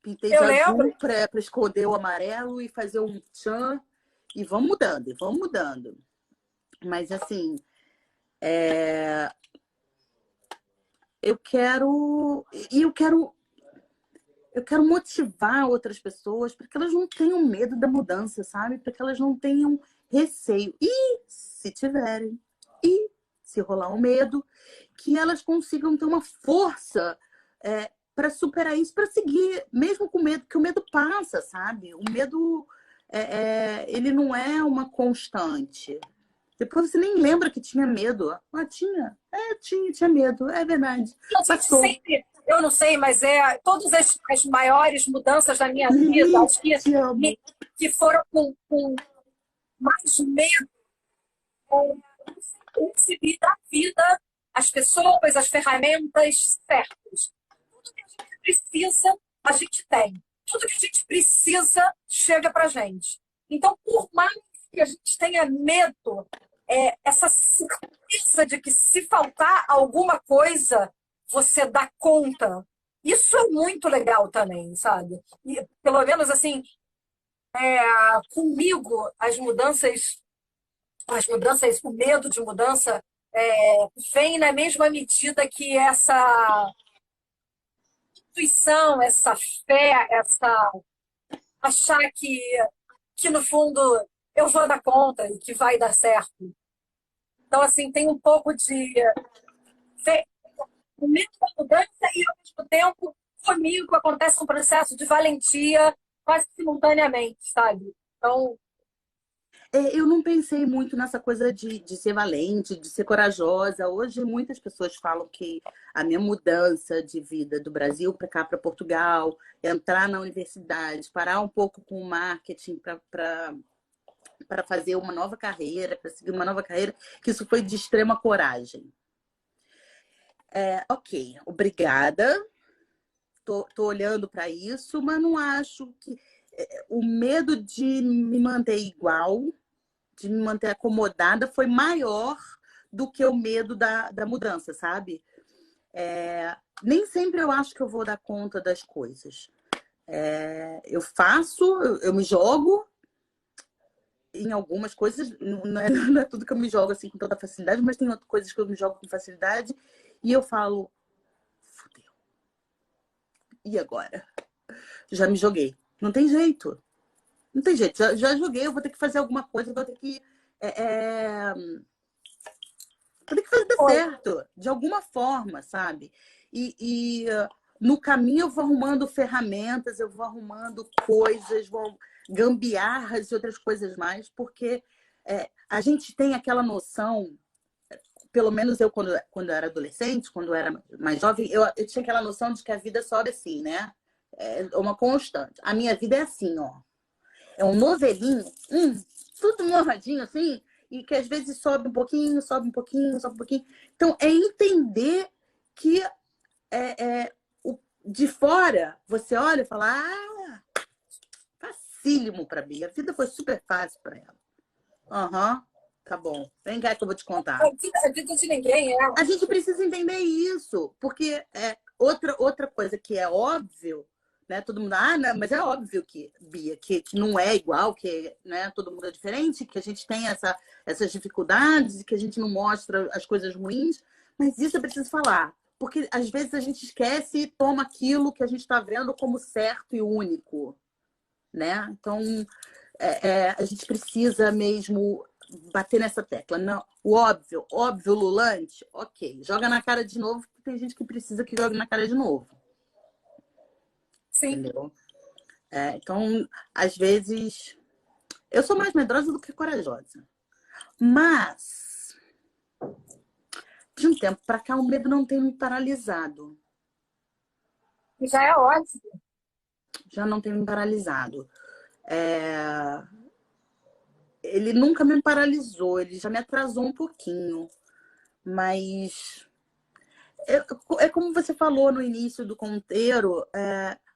Speaker 3: pintei de
Speaker 1: Eu
Speaker 3: azul
Speaker 1: lembro.
Speaker 3: para esconder o amarelo e fazer um tchan. E vamos mudando, e vamos mudando. Mas assim, eu quero. E eu quero motivar outras pessoas para que elas não tenham medo da mudança, sabe? Para que elas não tenham receio. E se tiverem, e se rolar um medo, que elas consigam ter uma força para superar isso, para seguir, mesmo com medo, porque o medo passa, sabe? O medo, ele não é uma constante. Depois você nem lembra que tinha medo. Ah, tinha. Tinha medo. É verdade.
Speaker 1: A gente
Speaker 3: Passou.
Speaker 1: sempre, eu não sei, mas todas as maiores mudanças da minha vida, acho
Speaker 3: Te amo.
Speaker 1: que foram com mais medo, eu recebi da vida as pessoas, as ferramentas certas. Tudo que a gente precisa, a gente tem. Tudo que a gente precisa, chega pra gente. Então, por mais que a gente tenha medo, essa certeza de que se faltar alguma coisa, você dá conta. Isso é muito legal também, sabe? E, pelo menos assim, comigo, o medo de mudança vem na mesma medida que essa intuição, essa fé, essa achar que no fundo eu vou dar conta e que vai dar certo. Então, assim, tem um pouco de o medo da mudança e, ao mesmo tempo, comigo acontece um processo de valentia quase simultaneamente, sabe? Então,
Speaker 3: Eu não pensei muito nessa coisa de ser valente, de ser corajosa. Hoje, muitas pessoas falam que a minha mudança de vida do Brasil para cá, para Portugal, entrar na universidade, parar um pouco com o marketing para fazer uma nova carreira, para seguir uma nova carreira, que isso foi de extrema coragem. Ok, obrigada. Tô olhando para isso, mas não acho que o medo de me manter igual, de me manter acomodada, foi maior do que o medo da mudança, sabe? Nem sempre eu acho que eu vou dar conta das coisas. Eu faço, eu me jogo em algumas coisas, não é tudo que eu me jogo assim com toda facilidade, mas tem outras coisas que eu me jogo com facilidade e eu falo, fudeu. E agora? Já me joguei. Não tem jeito. Não tem jeito. Já joguei, eu vou ter que fazer alguma coisa, vou ter que fazer dar certo, de alguma forma, sabe? E no caminho eu vou arrumando ferramentas, eu vou arrumando coisas, vou gambiarras e outras coisas mais, porque a gente tem aquela noção, pelo menos eu quando eu era adolescente, quando eu era mais jovem, eu tinha aquela noção de que a vida sobe assim, né? É uma constante. A minha vida é assim, ó. É um novelinho, tudo morradinho, assim, e que às vezes sobe um pouquinho, sobe um pouquinho, sobe um pouquinho. Então, é entender que de fora, você olha e fala, facílimo para mim. A vida foi super fácil para ela. Aham, tá bom. Vem cá que eu vou te contar.
Speaker 1: A vida de ninguém é.
Speaker 3: A gente precisa entender isso, porque outra coisa que é óbvio, né? Todo mundo, não, mas é óbvio que, Bia, que não é igual, que, né, todo mundo é diferente, que a gente tem essas dificuldades, que a gente não mostra as coisas ruins, mas isso eu preciso falar, porque às vezes a gente esquece e toma aquilo que a gente está vendo como certo e único, né? Então, a gente precisa mesmo bater nessa tecla. Não, o óbvio, lulante, ok. Joga na cara de novo, porque tem gente que precisa que jogue na cara de novo.
Speaker 1: Sim.
Speaker 3: Entendeu? Então, às vezes, eu sou mais medrosa do que corajosa. Mas, de um tempo para cá, o medo não tem me paralisado.
Speaker 1: Já é ótimo.
Speaker 3: Já não tem me paralisado. Ele nunca me paralisou, ele já me atrasou um pouquinho. Mas é como você falou no início do conteiro,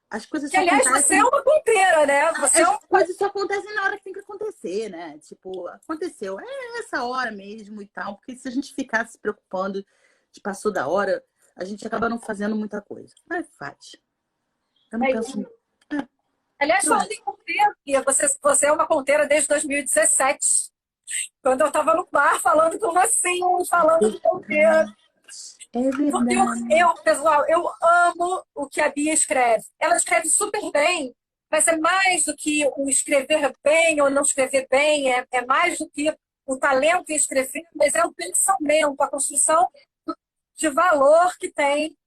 Speaker 3: as coisas
Speaker 1: Que,
Speaker 3: só
Speaker 1: aliás,
Speaker 3: acontecem...
Speaker 1: você é uma ponteira, né? Você
Speaker 3: As coisas só acontecem na hora que tem que acontecer, né? Tipo, aconteceu, essa hora mesmo e tal. Porque se a gente ficar se preocupando de passou da hora, a gente acaba não fazendo muita coisa. Mas faz. Eu não penso...
Speaker 1: Aliás, falando em ponteira, Bia, você é uma ponteira desde 2017. Quando eu estava no bar falando com você, falando de ponteira.
Speaker 3: É verdade.
Speaker 1: Porque pessoal, eu amo o que a Bia escreve. Ela escreve super bem, mas é mais do que o escrever bem ou não escrever bem, é mais do que o talento em escrever, mas é o pensamento, a construção de valor que tem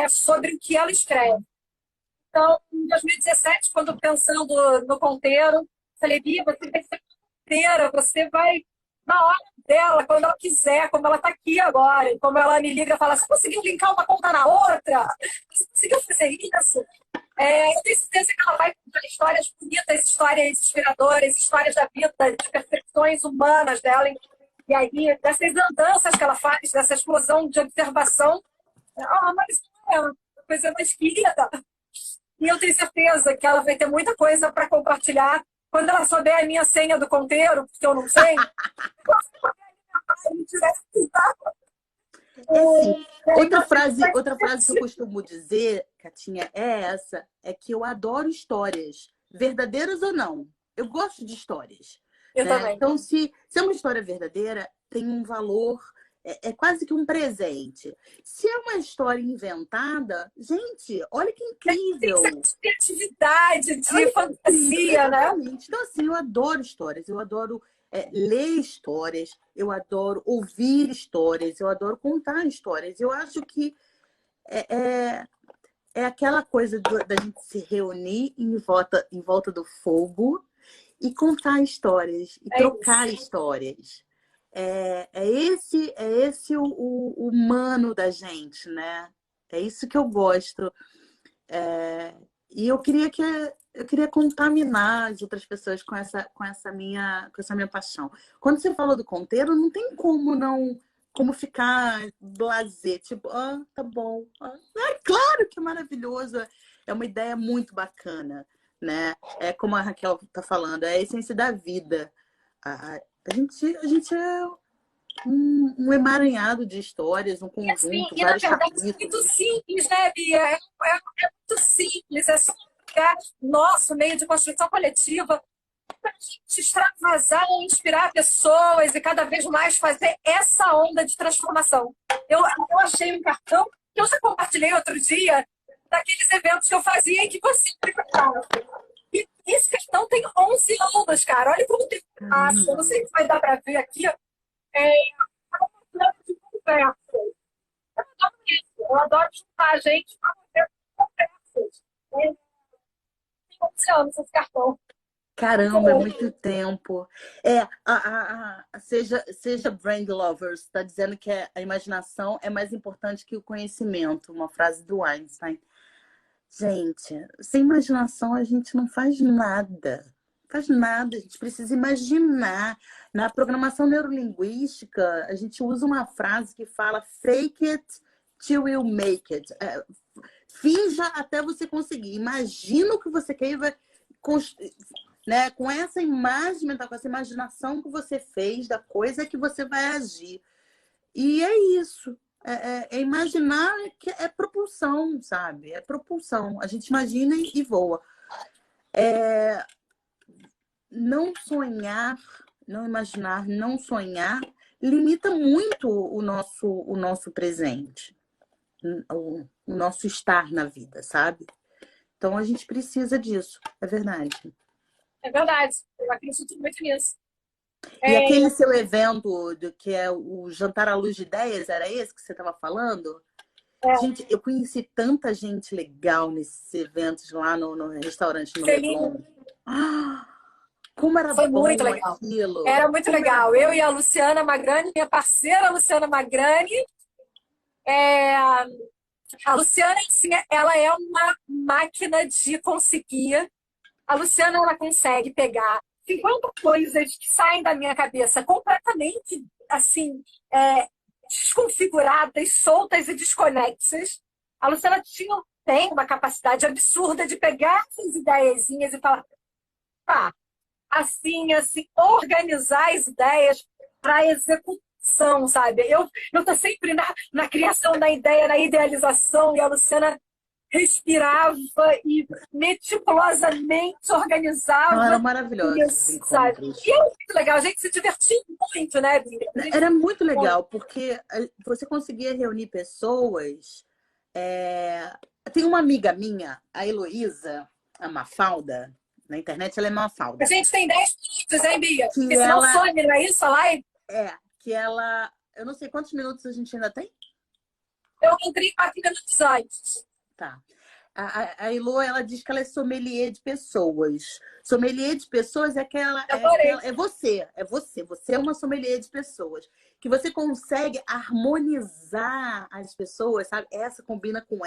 Speaker 1: sobre o que ela escreve. Então, em 2017, quando pensando no ponteiro, falei, Bia, você vai ser ponteira, você vai na hora dela, quando ela quiser, como ela está aqui agora, e como ela me liga e fala, você conseguiu linkar uma conta na outra? Você conseguiu fazer isso? Eu tenho certeza que ela vai contar histórias bonitas, histórias inspiradoras, histórias da vida, de percepções humanas dela. E aí, dessas andanças que ela faz, dessa explosão de observação, mas é uma coisa mais querida. E eu tenho certeza que ela vai ter muita coisa para compartilhar. Quando ela souber a minha senha do ponteiro, porque eu não sei,
Speaker 3: outra frase que eu costumo dizer, Catinha, é que eu adoro histórias, verdadeiras ou não. Eu gosto de histórias.
Speaker 1: Eu também.
Speaker 3: Então, se é uma história verdadeira, tem um valor, é quase que um presente. Se é uma história inventada, gente, olha que incrível.
Speaker 1: Tem criatividade, de fantasia, né?
Speaker 3: Então, assim, eu adoro histórias, eu adoro ler histórias, eu adoro ouvir histórias, eu adoro contar histórias. Eu acho que é aquela coisa da gente se reunir em volta do fogo e contar histórias, e trocar histórias. É esse o humano da gente, né? É isso que eu gosto. E eu queria contaminar as outras pessoas com essa minha paixão. Quando você falou do conteiro, não tem como ficar blasé, tipo, tá bom. Claro que é maravilhoso, é uma ideia muito bacana, né? É como a Raquel tá falando, é a essência da vida. A gente é um emaranhado de histórias, um conjunto,
Speaker 1: e
Speaker 3: vários
Speaker 1: na verdade,
Speaker 3: capítulos.
Speaker 1: é muito simples, né, Bia? É muito simples, é só um lugar nosso, meio de construção coletiva, para a gente extravasar e inspirar pessoas e cada vez mais fazer essa onda de transformação. Eu achei um cartão que eu já compartilhei outro dia, daqueles eventos que eu fazia e que você frequentava. E esse cartão tem 11 anos, cara. Olha como tem passa. Eu não sei se vai dar para ver aqui. De conversas. Eu adoro juntar a gente para fazer conversas. Tem 11 anos esse cartão.
Speaker 3: Caramba, é muito tempo. Seja Brand Lovers, está dizendo que a imaginação é mais importante que o conhecimento. Uma frase do Einstein. Gente, sem imaginação a gente não faz nada. faz nada, a gente precisa imaginar. Na programação neurolinguística, a gente usa uma frase que fala fake it till you make it. Finja até você conseguir. Imagina o que você quer e vai... Né? Com essa imagem mental, com essa imaginação que você fez da coisa que você vai agir. E é isso. É imaginar que é propulsão, sabe? É propulsão. A gente imagina e voa. Não sonhar, não imaginar, não sonhar, limita muito o nosso presente, o nosso estar na vida, sabe? Então a gente precisa disso, é verdade.
Speaker 1: É verdade, eu acredito muito nisso.
Speaker 3: E aquele seu evento, que é o Jantar à Luz de Ideias, era esse que você estava falando? Gente, eu conheci tanta gente legal nesses eventos lá no restaurante no Leblon. Como era
Speaker 1: Foi
Speaker 3: bom
Speaker 1: muito legal.
Speaker 3: aquilo.
Speaker 1: Era muito legal. Eu e a Luciana Magrani, minha parceira Luciana Magrani. A Luciana, assim, ela é uma máquina de conseguir. A Luciana, ela consegue pegar 50 coisas que saem da minha cabeça completamente, assim, desconfiguradas, soltas e desconexas. A Luciana tem uma capacidade absurda de pegar essas ideiazinhas e falar, assim, organizar as ideias para execução, sabe? Eu tô sempre na criação da ideia, na idealização, e a Luciana respirava e meticulosamente organizava.
Speaker 3: Era maravilhoso esses encontros.
Speaker 1: E é muito legal, a gente se divertiu muito, né, Bia?
Speaker 3: Era muito legal, porque você conseguia reunir pessoas. Tem uma amiga minha, a Heloísa, a Mafalda, na internet ela é Mafalda.
Speaker 1: A gente tem 10 minutos, hein, Bia? Porque
Speaker 3: ela...
Speaker 1: senão some, não é isso a live?
Speaker 3: Que ela... Eu não sei quantos minutos a gente ainda tem?
Speaker 1: Eu entrei 4 minutos antes.
Speaker 3: Tá. A Elo, ela diz que ela é sommelier de pessoas. Sommelier de pessoas é aquela... Você é uma sommelier de pessoas. Que você consegue harmonizar as pessoas, sabe? Essa combina com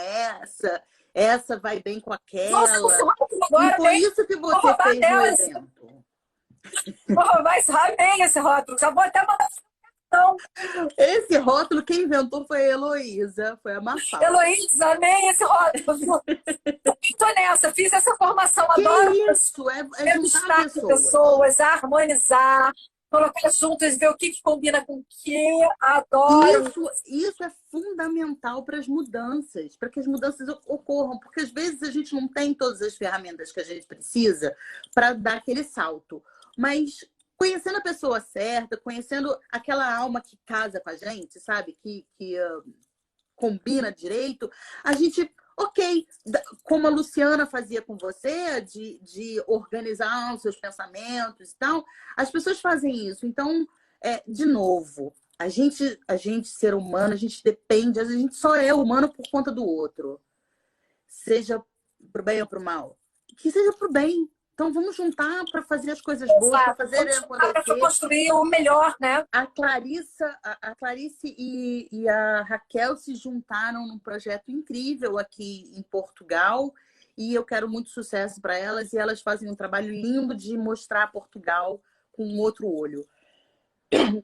Speaker 3: essa vai bem com aquela.
Speaker 1: Agora,
Speaker 3: e foi isso que você fez no evento.
Speaker 1: Vai estar bem esse rótulo. Já vou até mandar.
Speaker 3: Esse rótulo, quem inventou foi a Heloísa, foi a Mafalda.
Speaker 1: Heloísa, amei esse rótulo. Estou nessa, fiz essa formação.
Speaker 3: Que
Speaker 1: adoro
Speaker 3: isso? Juntar
Speaker 1: pessoas, harmonizar, colocar juntas, ver o que combina com o que. Adoro.
Speaker 3: Isso é fundamental para as mudanças, para que as mudanças ocorram, porque às vezes a gente não tem todas as ferramentas que a gente precisa para dar aquele salto. Mas conhecendo a pessoa certa, conhecendo aquela alma que casa com a gente, sabe? Que combina direito, a gente, como a Luciana fazia com você, de organizar os seus pensamentos e tal, as pessoas fazem isso. Então, de novo, a gente, ser humano, a gente depende, a gente só é humano por conta do outro. Seja pro bem ou pro mal. Que seja pro bem. Então, vamos juntar para fazer as coisas boas, para fazer
Speaker 1: para construir o melhor, né?
Speaker 3: A Clarice e a Raquel se juntaram num projeto incrível aqui em Portugal e eu quero muito sucesso para elas e elas fazem um trabalho lindo de mostrar Portugal com outro olho,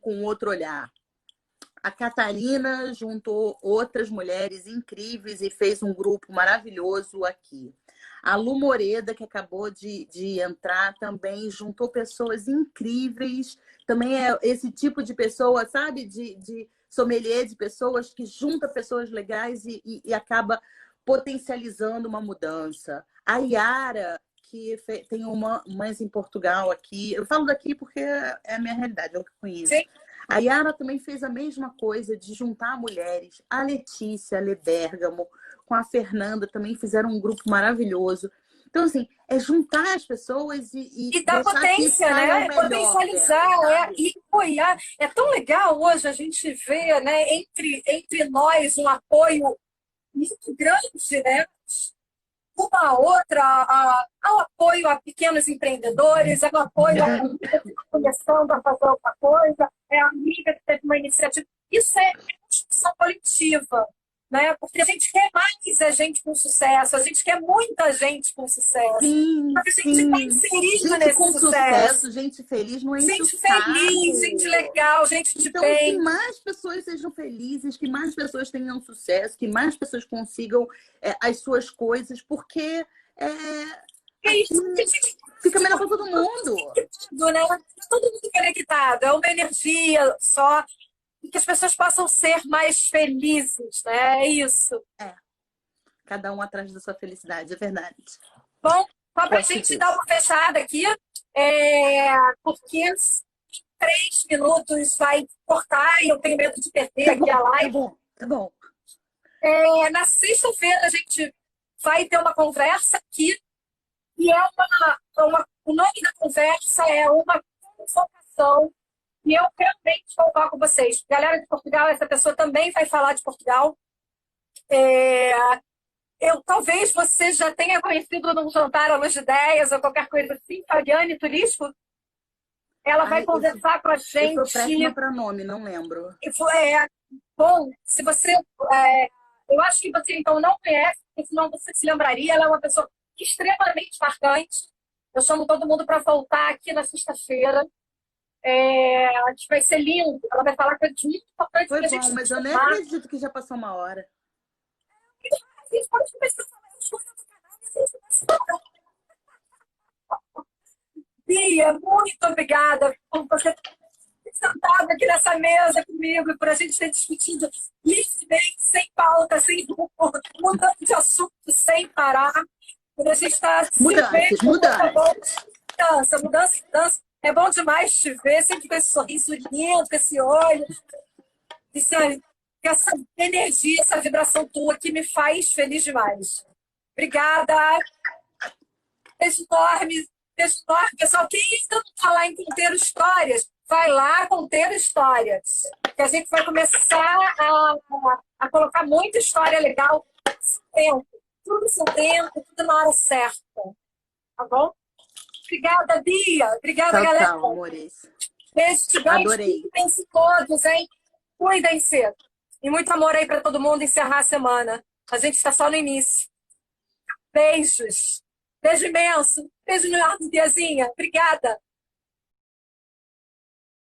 Speaker 3: com outro olhar. A Catarina juntou outras mulheres incríveis e fez um grupo maravilhoso aqui. A Lu Moreda, que acabou de entrar, também juntou pessoas incríveis. Também é esse tipo de pessoa, sabe? De sommelier de pessoas que junta pessoas legais e acaba potencializando uma mudança. A Yara, que tem uma mães em Portugal aqui. Eu falo daqui porque é a minha realidade, é o que eu conheço. Sim. A Yara também fez a mesma coisa de juntar mulheres. A Letícia, a Lebérgamo, com a Fernanda também fizeram um grupo maravilhoso. Então, assim, é juntar as pessoas e
Speaker 1: dar potência, né? Potencializar, e apoiar. É tão legal hoje a gente ver, né, entre nós um apoio muito grande, né? Uma a outra, ao apoio a pequenos empreendedores, ao apoio a começando a fazer alguma coisa, a amiga que teve uma iniciativa. Isso é construção coletiva, né? Porque a gente quer mais a gente com sucesso, a gente quer muita gente com sucesso.
Speaker 3: Sim,
Speaker 1: Mas a gente está
Speaker 3: sim.
Speaker 1: inserido
Speaker 3: Gente
Speaker 1: nesse
Speaker 3: com
Speaker 1: sucesso.
Speaker 3: sucesso, gente feliz, não enche o
Speaker 1: Gente feliz,
Speaker 3: saco.
Speaker 1: gente legal, gente de
Speaker 3: Então, que
Speaker 1: bem.
Speaker 3: mais pessoas sejam felizes, que mais pessoas tenham sucesso, que mais pessoas consigam as suas coisas, porque
Speaker 1: É isso
Speaker 3: assim
Speaker 1: que a gente
Speaker 3: fica melhor para todo mundo.
Speaker 1: tudo, né? Todo mundo conectado, é uma energia só, e que as pessoas possam ser mais felizes, né? É isso.
Speaker 3: Cada um atrás da sua felicidade, é verdade.
Speaker 1: Bom, só para a
Speaker 3: Gosto
Speaker 1: gente
Speaker 3: disso.
Speaker 1: dar uma fechada aqui, porque em 3 minutos vai cortar e eu tenho medo de perder aqui a
Speaker 3: Tá
Speaker 1: live.
Speaker 3: bom, tá bom.
Speaker 1: Na sexta-feira a gente vai ter uma conversa aqui e o nome da conversa é uma convocação e eu realmente convoco vocês. Galera de Portugal, essa pessoa também vai falar de Portugal. Talvez você já tenha conhecido num jantar à luz de ideias ou qualquer coisa assim, Fabiane Turístico. Ela vai
Speaker 3: Ai,
Speaker 1: conversar com a
Speaker 3: eu sou péssima
Speaker 1: gente.
Speaker 3: para nome, não lembro.
Speaker 1: Bom, se você. Eu acho que você então não conhece, porque senão você se lembraria. Ela é uma pessoa extremamente marcante. Eu chamo todo mundo para voltar aqui na sexta-feira. Acho que vai ser lindo. Ela vai falar coisas muito importantes
Speaker 3: Foi
Speaker 1: que a gente
Speaker 3: bom, mas eu nem
Speaker 1: tomar.
Speaker 3: acredito que já passou uma hora.
Speaker 1: A gente pode começar a falar as coisas do canal e a gente começa a Bia, muito obrigada por você ter sentado aqui nessa mesa comigo e por a gente ter discutido livremente, sem pauta, sem rumo, mudando de assunto sem parar. Por a gente estar se
Speaker 3: Mudanças,
Speaker 1: vendo, tá bom?
Speaker 3: mudanças.
Speaker 1: Mudança. É bom demais te ver, sempre com esse sorriso lindo, com esse olho, com essa energia, essa vibração tua que me faz feliz demais. Obrigada. Beijo enorme. Pessoal, quem ainda não está lá em Conteiro Histórias, vai lá Conteiro Histórias. Que a gente vai começar a colocar muita história legal tudo seu tempo, tudo na hora certa. Tá bom? Obrigada, Bia. Obrigada,
Speaker 3: Tchau,
Speaker 1: galera.
Speaker 3: tchau, amores.
Speaker 1: Beijo gigante.
Speaker 3: Adorei.
Speaker 1: Cuidem-se todos, hein? Cuidem-se. E muito amor aí para todo mundo encerrar a semana. A gente está só no início. Beijos. Beijo imenso. Beijo no ar, Biazinha. Obrigada.